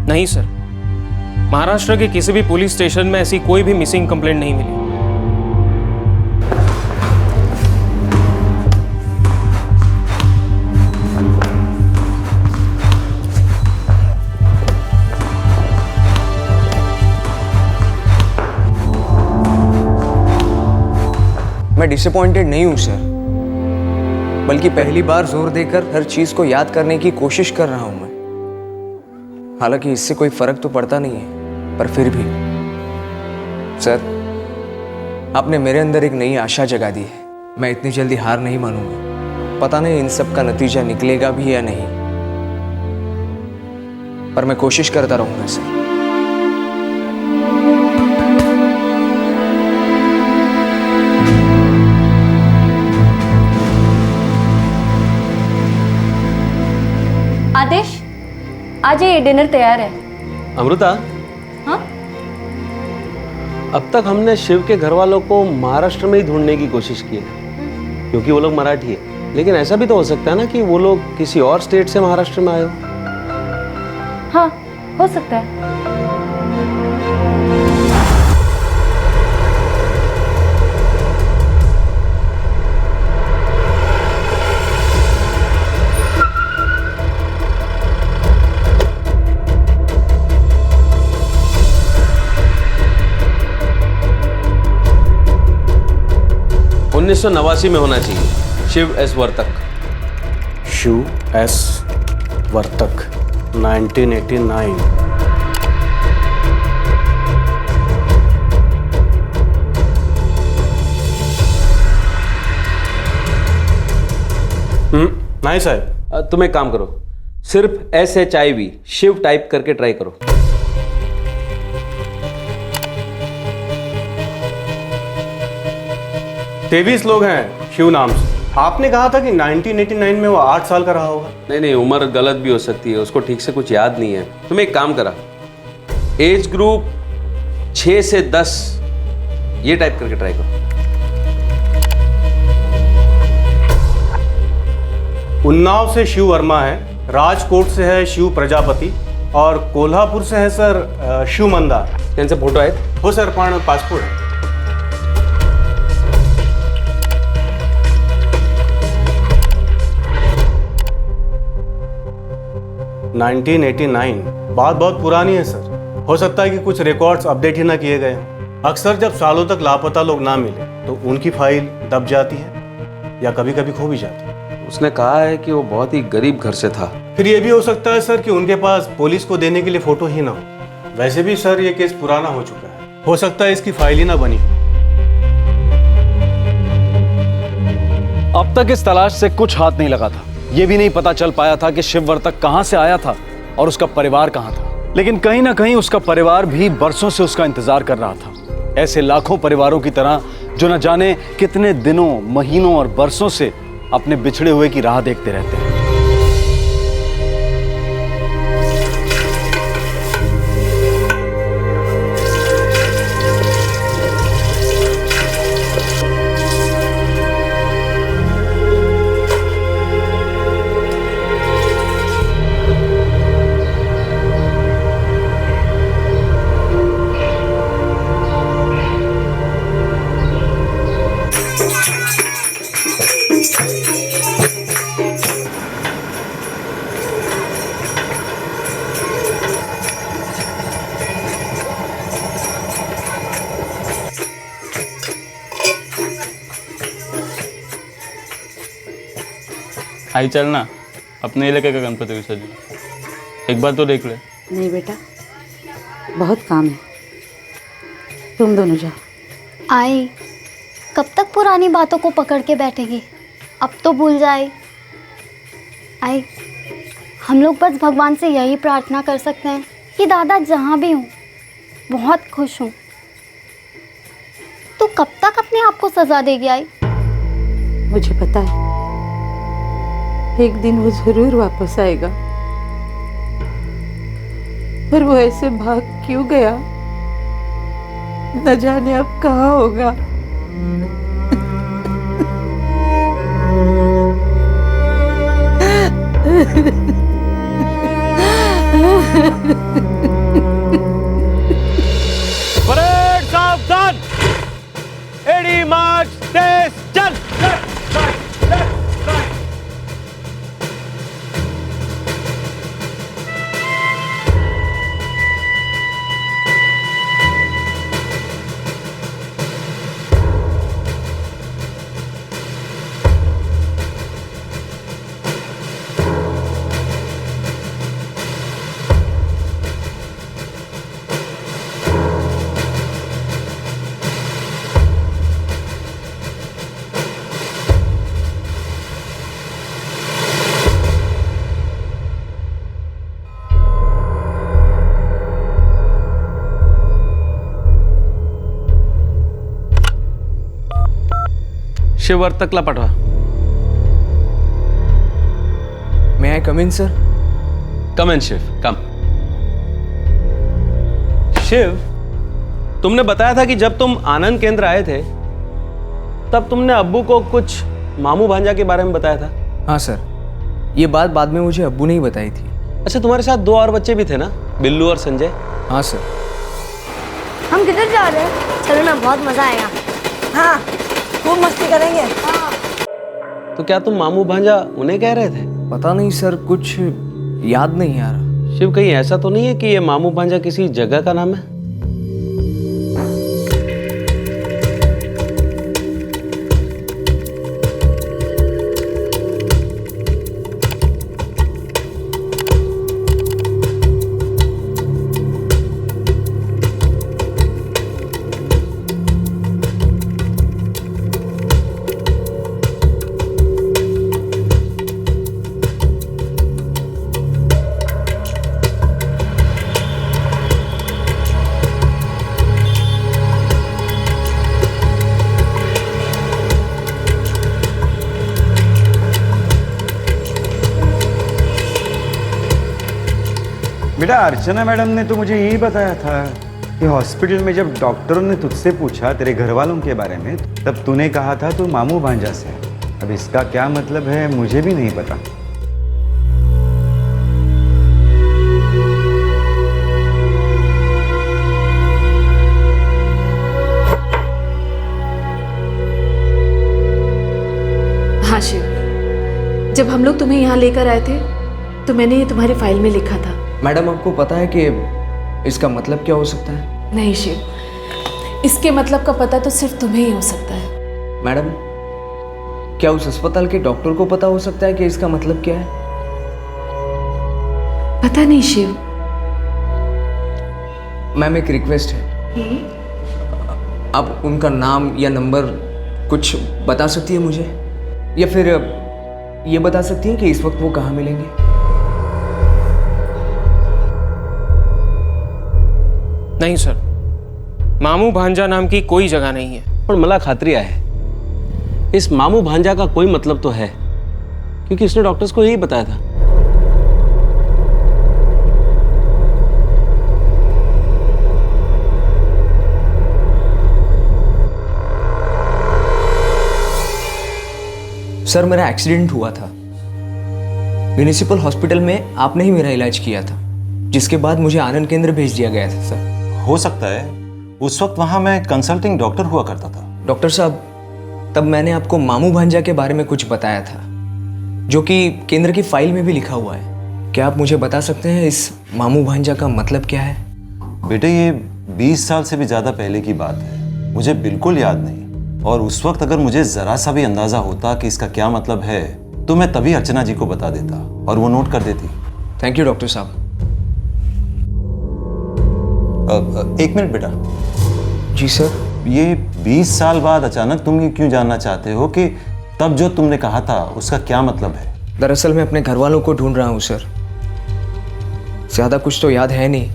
P: नहीं सर, महाराष्ट्र के किसी भी पुलिस स्टेशन में ऐसी कोई भी मिसिंग कंप्लेंट नहीं मिली।
I: मैं डिसअपॉइंटेड नहीं हूं सर, बल्कि पहली बार जोर देकर हर चीज को याद करने की कोशिश कर रहा हूं मैं। हालांकि इससे कोई फर्क तो पड़ता नहीं है, पर फिर भी सर, आपने मेरे अंदर एक नई आशा जगा दी है। मैं इतनी जल्दी हार नहीं मानूंगा। पता नहीं इन सब का नतीजा निकलेगा भी या नहीं, पर मैं कोशिश करता रहूंगा सर।
G: आदेश, आज ये डिनर तैयार है।
E: अमृता,
G: हाँ?
E: अब तक हमने शिव के घर वालों को महाराष्ट्र में ही ढूंढने की कोशिश की है, क्योंकि वो लोग मराठी है। लेकिन ऐसा भी तो हो सकता है ना कि वो लोग किसी और स्टेट से महाराष्ट्र में आए हो।
G: हाँ, हो सकता है।
E: 1989 में होना चाहिए। शिव एस वर्तक।
B: शिव एस वर्तक 1989।
E: नहीं साहब, तुम एक काम करो, सिर्फ SHIV शिव टाइप करके ट्राई करो।
B: तेईस लोग हैं शिव नाम से। आपने कहा था कि 1989 में वो 8 साल का रहा होगा।
E: नहीं, उम्र गलत भी हो सकती है, उसको ठीक से कुछ याद नहीं है। तुम एक काम करा, एज ग्रुप 6 से 10 ये टाइप करके ट्राई करो।
B: उन्नाव से शिव वर्मा है, राजकोट से है शिव प्रजापति और कोल्हापुर से है सर शिव मंदार।
E: त्यांचे फोटो आहेत?
B: हो सर, पण पासपोर्ट है। 1989 बात बहुत पुरानी है सर। हो सकता है कि कुछ रिकॉर्ड्स अपडेट ही ना किए गए हों। अक्सर जब सालों तक लापता लोग ना मिले तो उनकी फाइल दब जाती है या कभी कभी खो भी जाती है।
E: उसने कहा है कि वो बहुत ही गरीब घर से था।
B: फिर ये भी हो सकता है सर कि उनके पास पुलिस को देने के लिए फोटो ही ना हो। वैसे भी सर ये केस पुराना हो चुका है, हो सकता है इसकी फाइल ही ना बनी।
A: अब तक इस तलाश से कुछ हाथ नहीं लगा था। यह भी नहीं पता चल पाया था कि शिव वर्तक कहां से आया था और उसका परिवार कहां था। लेकिन कहीं ना कहीं उसका परिवार भी बरसों से उसका इंतजार कर रहा था। ऐसे लाखों परिवारों की तरह जो न जाने कितने दिनों, महीनों और बरसों से अपने बिछड़े हुए की राह देखते रहते हैं।
Q: आई चल ना, अपने इलाके का गणपति विसर्जन एक बार तो देख ले।
R: नहीं बेटा, बहुत काम है, तुम दोनों जाओ।
J: आई कब तक पुरानी बातों को पकड़ के बैठेगी? अब तो भूल जाए। आई हम लोग बस भगवान से यही प्रार्थना कर सकते हैं कि दादा जहाँ भी हूँ बहुत खुश हूँ। तू कब तक अपने आप को सजा देगी? आई
R: मुझे पता है एक दिन वो जरूर वापस आएगा, पर वो ऐसे भाग क्यों गया न जाने अब कहाँ होगा।
E: परेड सावधान, एडी मार्च, तेज चल। शिव वर्तकला पाठवा।
I: मे आई कम इन सर?
E: कम इन शिव, कम। शिव, तुमने बताया था कि जब तुम आनंद केंद्र आए थे तब तुमने अब्बू को कुछ मामू भांजा के बारे में बताया था।
I: हाँ सर, ये बात बाद में मुझे अब्बू ने ही बताई थी।
E: अच्छा, तुम्हारे साथ दो और बच्चे भी थे ना, बिल्लू और संजय?
I: हाँ सर।
J: हम किधर जा रहे हैं? चलो ना, बहुत मजा आएगा।
K: हाँ, खूब मस्ती करेंगे।
E: तो क्या तुम मामू भांजा उन्हें कह रहे थे?
I: पता नहीं सर, कुछ याद नहीं आ रहा।
E: शिव, कहीं ऐसा तो नहीं है कि ये मामू भांजा किसी जगह का नाम है?
M: बेटा, अर्चना मैडम ने तो मुझे यही बताया था कि हॉस्पिटल में जब डॉक्टरों ने तुझसे पूछा तेरे घर वालों के बारे में, तब तूने कहा था तू मामू भांजा से है। अब इसका क्या मतलब है मुझे भी नहीं पता।
N: हाँ शिव, जब हम लोग तुम्हें यहाँ लेकर आए थे तो मैंने ये तुम्हारी फाइल में लिखा था।
I: मैडम, आपको पता है कि इसका मतलब क्या हो सकता है?
N: नहीं शिव, इसके मतलब का पता तो सिर्फ तुम्हें ही हो सकता है।
I: मैडम, क्या उस अस्पताल के डॉक्टर को पता हो सकता है कि इसका मतलब क्या है?
N: पता नहीं शिव।
I: मैम, एक रिक्वेस्ट है, आप उनका नाम या नंबर कुछ बता सकती है मुझे, या फिर ये बता सकती हैं कि इस वक्त वो कहाँ मिलेंगे?
P: नहीं सर, मामू भांजा नाम की कोई जगह नहीं है।
E: पर मला खात्री आहे इस मामू भांजा का कोई मतलब तो है, क्योंकि उसने डॉक्टर्स को यही बताया था।
I: सर मेरा एक्सीडेंट हुआ था, म्यूनिसिपल हॉस्पिटल में आपने ही मेरा इलाज किया था, जिसके बाद मुझे आनंद केंद्र भेज दिया गया था सर।
S: हो सकता है उस वक्त वहां मैं कंसल्टिंग डॉक्टर हुआ करता था।
I: डॉक्टर साहब, तब मैंने आपको मामू भांजा के बारे में कुछ बताया था, जो कि केंद्र की फाइल में भी लिखा हुआ है। क्या आप मुझे बता सकते हैं इस मामू भांजा का मतलब क्या है?
S: बेटे ये 20 साल से भी ज्यादा पहले की बात है, मुझे बिल्कुल याद नहीं। और उस वक्त अगर मुझे जरा सा भी अंदाजा होता कि इसका क्या मतलब है तो मैं तभी अर्चना जी को बता देता और वो नोट कर देती।
I: थैंक यू डॉक्टर साहब।
S: एक मिनट बेटा।
I: जी सर।
S: ये 20 साल बाद अचानक तुम ये क्यों जानना चाहते हो कि तब जो तुमने कहा था उसका क्या मतलब है?
I: दरअसल मैं अपने घर वालों को ढूंढ रहा हूँ सर। ज्यादा कुछ तो याद है नहीं,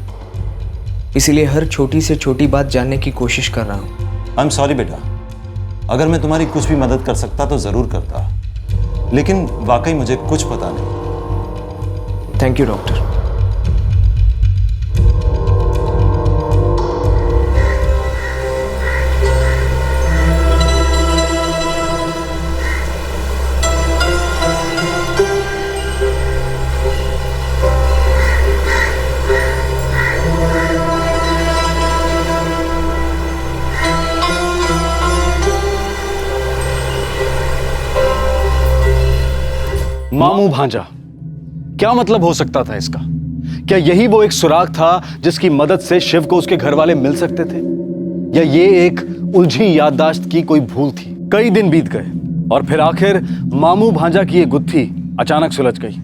I: इसीलिए हर छोटी से छोटी बात जानने की कोशिश कर रहा हूँ।
S: आई एम सॉरी बेटा, अगर मैं तुम्हारी कुछ भी मदद कर सकता तो जरूर करता, लेकिन वाकई मुझे कुछ पता नहीं।
I: Thank you doctor.
A: मामू भांजा, क्या मतलब हो सकता था इसका? क्या यही वो एक सुराग था जिसकी मदद से शिव को उसके घर वाले मिल सकते थे, या ये एक उलझी याददाश्त की कोई भूल थी? कई दिन बीत गए और फिर आखिर मामू भांजा की ये गुत्थी अचानक सुलझ गई।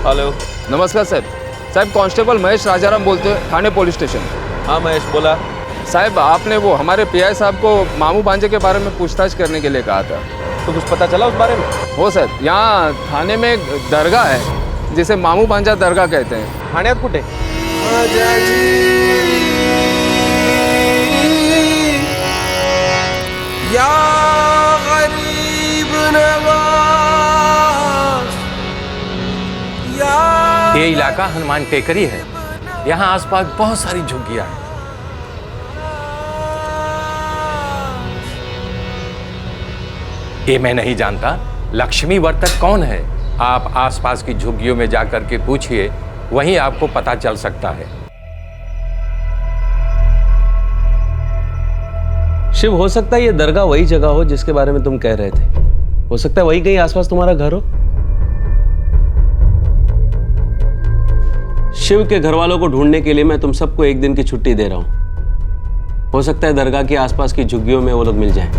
E: हेलो,
I: नमस्कार साहब। कांस्टेबल महेश राजाराम बोलते हैं, थाने पुलिस स्टेशन।
E: हाँ महेश बोला।
I: साहब आपने वो हमारे पीआई साहब को मामू भांजे के बारे में पूछताछ करने के लिए कहा था,
E: तो कुछ पता चला उस बारे में?
I: हो सर, यहाँ थाने में एक दरगाह है जिसे मामू भांजा दरगाह कहते हैं।
E: ठाण्यात कुठे?
T: ये इलाका हनुमान टेकरी है, यहाँ आसपास बहुत सारी झुग्गियां हैं। ये मैं नहीं जानता लक्ष्मी वर्तक कौन है। आप आसपास की झुग्गियों में जाकर के पूछिए, वहीं आपको पता चल सकता है।
E: शिव, हो सकता है ये दरगाह वही जगह हो जिसके बारे में तुम कह रहे थे। हो सकता है वही कहीं आसपास तुम्हारा घर हो। शिव के घर वालों को ढूंढने के लिए मैं तुम सबको एक दिन की छुट्टी दे रहा हूं। हो सकता है दरगाह के आसपास की झुग्गियों में वो लोग मिल जाएं।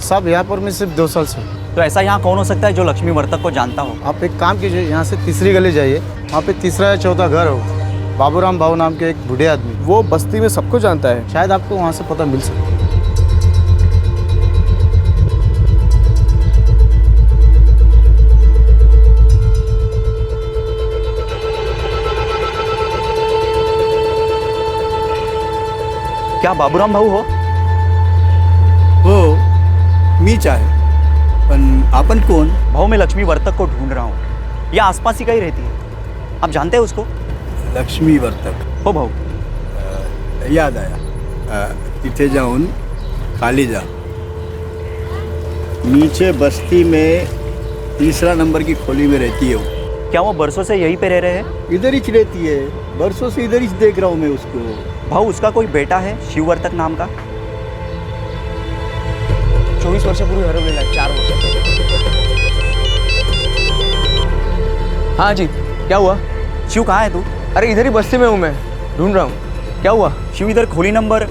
B: साहब यहाँ पर मैं सिर्फ 2 साल से हूँ।
H: तो ऐसा यहाँ कौन हो सकता है जो लक्ष्मी वर्तक को जानता हो?
B: आप एक काम कीजिए, यहाँ से तीसरी गली जाइए, वहाँ पे तीसरा या चौथा घर हो, बाबूराम भाऊ नाम के एक बूढ़े आदमी, वो बस्ती में सबको जानता है, शायद आपको वहाँ से पता मिल सके।
H: क्या बाबूराम भाऊ हो?
U: हो, मीच आहे, पण आपण कोण?
H: भाऊ, मैं लक्ष्मी वर्तक को ढूंढ रहा हूँ। ये आसपास ही कहीं रहती है, आप जानते हैं उसको?
U: लक्ष्मी वर्तक
H: हो भाऊ।
U: याद आया, तिथे जाऊन खाली जा, नीचे बस्ती में 3 नंबर की खोली में रहती है वो।
H: क्या वो बरसों से यहीं पे रह रहे हैं?
U: इधर ही रहती है, बरसों से इधर ही देख रहा हूँ मैं उसको।
H: भाऊ, उसका कोई बेटा है शिव वर्तक नाम का?
I: 24 वर्षापूर्वी हरवलेला आहे, 4 वर्ष। हाँ जी, क्या हुआ?
H: शिव कहाँ है तू?
I: अरे इधर ही बस्ती में हूँ मैं, ढूंढ रहा हूँ। क्या हुआ?
H: शिव इधर खोली नंबर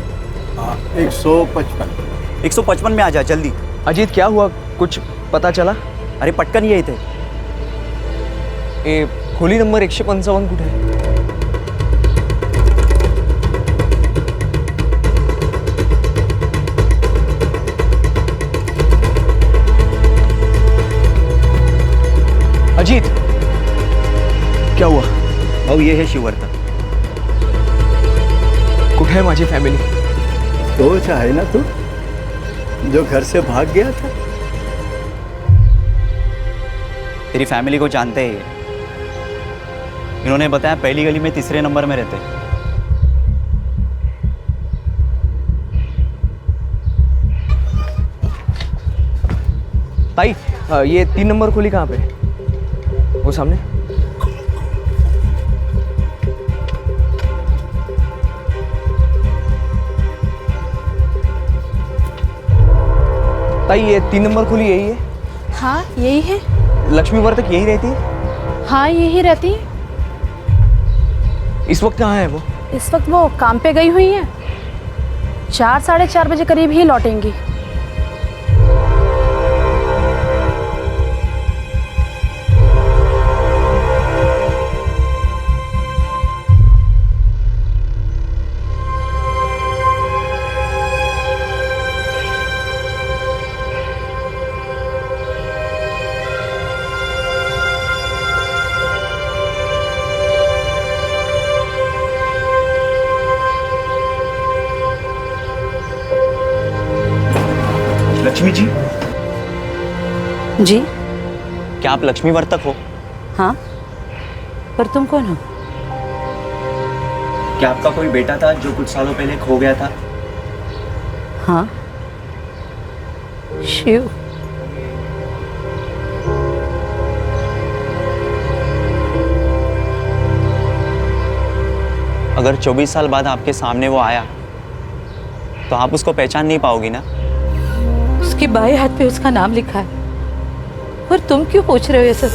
U: 155
H: में आ जा जल्दी।
I: अजीत क्या हुआ, कुछ पता चला?
H: अरे पटकन ये इथे।
I: खोली नंबर 155 कुठे आहे? क्या हुआ?
H: भाऊ ये है शिववर्तक.
I: कुठे आहे माझी फॅमिली?
U: तोच आहे ना तू जो घर से भाग गया था.
H: तेरी फैमिली को जानते हैं ये. इन्होंने बताया पहली गली में 3 नंबर में रहते.
I: ताई, ये 3 नंबर खोली कहाँ पे? वो सामने. ताई, ये 3 नंबर खोली यही है?
N: हाँ यही है.
I: लक्ष्मी वर्तक यही रहती है?
N: हाँ यही रहती है.
I: इस वक्त कहाँ है वो?
C: इस वक्त वो काम पे गई हुई है. 4-4:30 बजे करीब ही लौटेंगी.
H: लक्ष्मी जी.
C: जी.
H: क्या आप लक्ष्मी वर्तक हो?
C: हाँ, पर तुम कौन हो?
H: क्या आपका कोई बेटा था जो कुछ सालों पहले खो गया था?
C: हाँ, शिव.
H: अगर 24 साल बाद आपके सामने वो आया तो आप उसको पहचान नहीं पाओगी ना?
C: उसके बाएं हाथ पे उसका नाम लिखा है. और तुम क्यों पूछ रहे हो ये सब?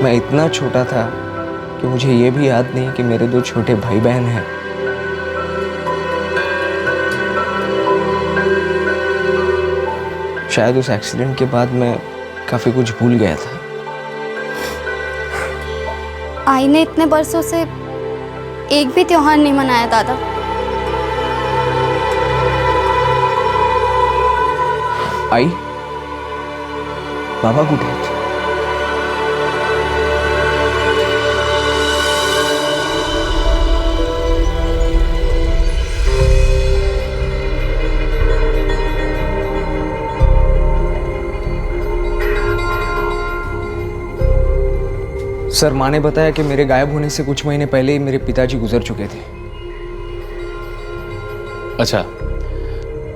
I: मैं इतना छोटा था कि मुझे ये भी याद नहीं कि मेरे 2 छोटे भाई बहन हैं. शायद उस एक्सीडेंट के बाद मैं काफी कुछ भूल गया था.
J: आई ने इतने बरसों से एक भी त्योहार नहीं मनाया दादा.
I: आई, बाबा कुठे आहेत? सर, माँ ने बताया कि मेरे गायब होने से कुछ महीने पहले ही मेरे पिताजी गुजर चुके थे.
E: अच्छा,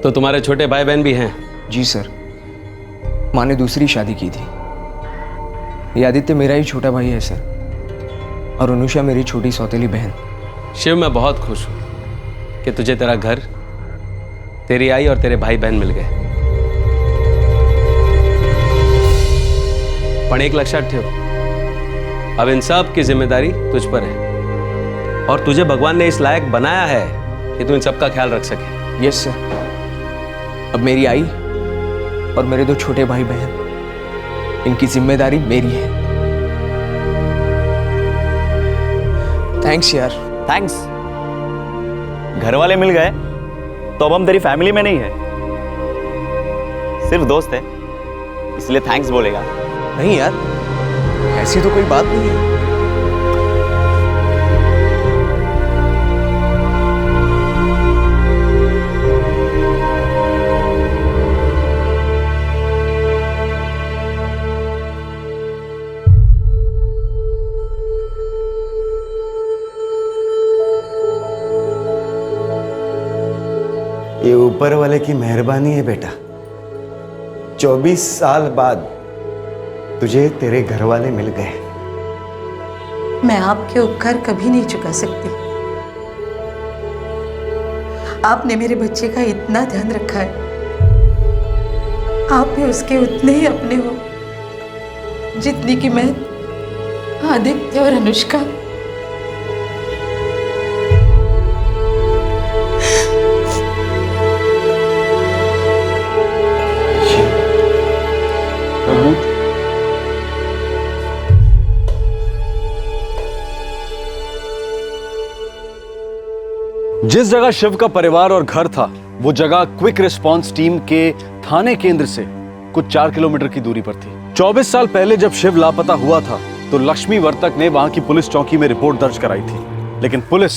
E: तो तुम्हारे छोटे भाई बहन भी हैं?
I: जी सर. माँ ने दूसरी शादी की थी. ये आदित्य मेरा ही छोटा भाई है सर, और अनुषा मेरी छोटी सौतेली बहन.
E: शिव, मैं बहुत खुश हूं कि तुझे तेरा घर, तेरी आई और तेरे भाई बहन मिल गए. पण एक लक्षात ठेव, अब इन सब की जिम्मेदारी तुझ पर है, और तुझे भगवान ने इस लायक बनाया है कि तू इन सब का ख्याल रख सके.
I: Yes sir. अब मेरी आई और मेरे 2 छोटे भाई बहन, इनकी जिम्मेदारी मेरी है. थैंक्स यार.
H: थैंक्स? घर वाले मिल गए तो अब हम तेरी फैमिली में नहीं है, सिर्फ दोस्त है, इसलिए थैंक्स बोलेगा.
I: नहीं यार, ऐसी तो कोई बात नहीं है.
M: ऊपर वाले की मेहरबानी है बेटा। 24 साल बाद तुझे तेरे घर वाले मिल गए।
R: मैं आपके उपकार कभी नहीं चुका सकती। आपने मेरे बच्चे का इतना ध्यान रखा है। आप भी उसके उतने ही अपने हो जितनी कि मैं आदित्य और अनुष्का।
A: जिस जगह शिव का परिवार और घर था वो जगह क्विक रिस्पांस टीम के थाने केंद्र से कुछ 4 किलोमीटर की दूरी पर थी। 24 साल पहले जब शिव लापता हुआ था तो लक्ष्मी वर्तक ने वहां की पुलिस चौकी में रिपोर्ट दर्ज कराई थी, लेकिन पुलिस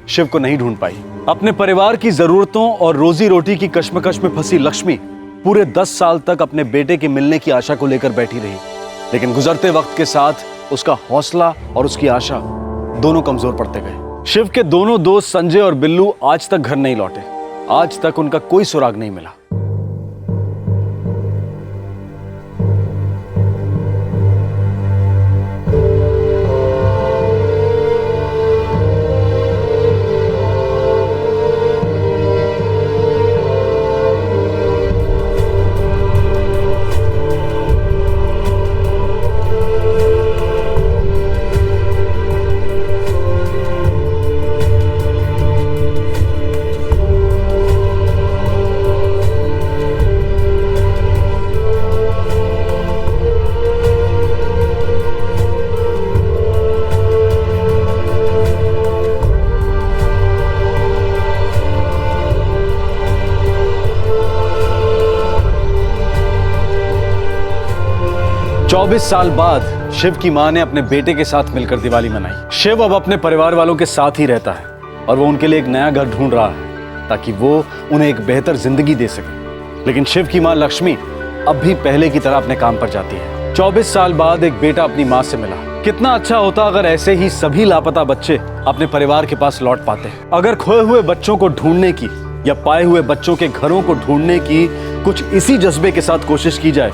A: शिव को नहीं ढूंढ पाई। अपने परिवार की जरूरतों और रोजी रोटी की कश्मकश में फंसी लक्ष्मी पूरे 10 साल तक अपने बेटे के मिलने की आशा को लेकर बैठी रही, लेकिन गुजरते वक्त के साथ उसका हौसला और उसकी आशा दोनों कमजोर पड़ते गए। शिव के दोनों दोस्त संजय और बिल्लू आज तक घर नहीं लौटे। आज तक उनका कोई सुराग नहीं मिला। चौबीस साल बाद शिव की मां ने अपने बेटे के साथ मिलकर दिवाली मनाई। शिव अब अपने परिवार वालों के साथ ही रहता है और वो उनके लिए एक नया घर ढूंढ रहा है ताकि वो उन्हें एक बेहतर जिंदगी दे सके। लेकिन शिव की मां लक्ष्मी अब भी पहले की तरह अपने काम पर जाती है। 24 साल बाद एक बेटा अपनी मां से मिला। कितना अच्छा होता अगर ऐसे ही सभी लापता बच्चे अपने परिवार के पास लौट पाते। अगर खोए हुए बच्चों को ढूंढने की या पाए हुए बच्चों के घरों को ढूंढने की कुछ इसी जज्बे के साथ कोशिश की जाए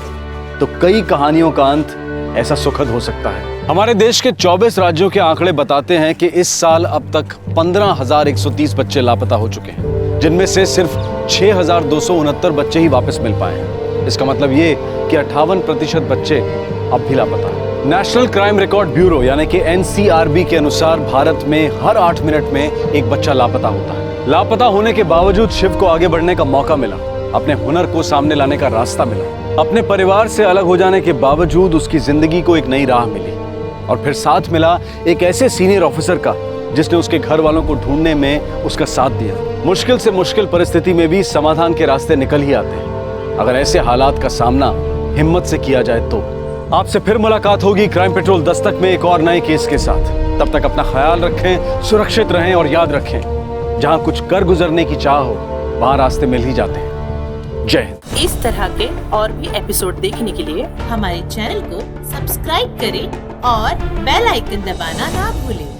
A: तो कई कहानियों का अंत ऐसा सुखद हो सकता है। हमारे देश के 24 राज्यों के आंकड़े बताते हैं कि इस साल अब तक 15,130 बच्चे लापता हो चुके हैं, जिनमें से सिर्फ 6,269 बच्चे ही वापस मिल पाए हैं। इसका मतलब ये कि 58% बच्चे अब भी लापता हैं। नेशनल क्राइम रिकॉर्ड ब्यूरो यानी कि NCRB के अनुसार भारत में हर 8 मिनट में एक बच्चा लापता होता है। लापता होने के बावजूद शिव को आगे बढ़ने का मौका मिला, अपने हुनर को सामने लाने का रास्ता मिला। अपने परिवार से अलग हो जाने के बावजूद उसकी जिंदगी को एक नई राह मिली और फिर साथ मिला एक ऐसे सीनियर ऑफिसर का जिसने उसके घर वालों को ढूंढने में उसका साथ दिया। मुश्किल से मुश्किल परिस्थिति में भी समाधान के रास्ते निकल ही आते हैं अगर ऐसे हालात का सामना हिम्मत से किया जाए तो। आपसे फिर मुलाकात होगी क्राइम पेट्रोल दस्तक में एक और नए केस के साथ। तब तक अपना ख्याल रखें, सुरक्षित रहें और याद रखें, जहां कुछ कर गुजरने की चाह हो वहां रास्ते मिल ही जाते हैं। जय हिंद।
D: इस तरह के और भी एपिसोड देखने के लिए हमारे चैनल को सब्सक्राइब करें और बेल आइकन दबाना ना भूलें।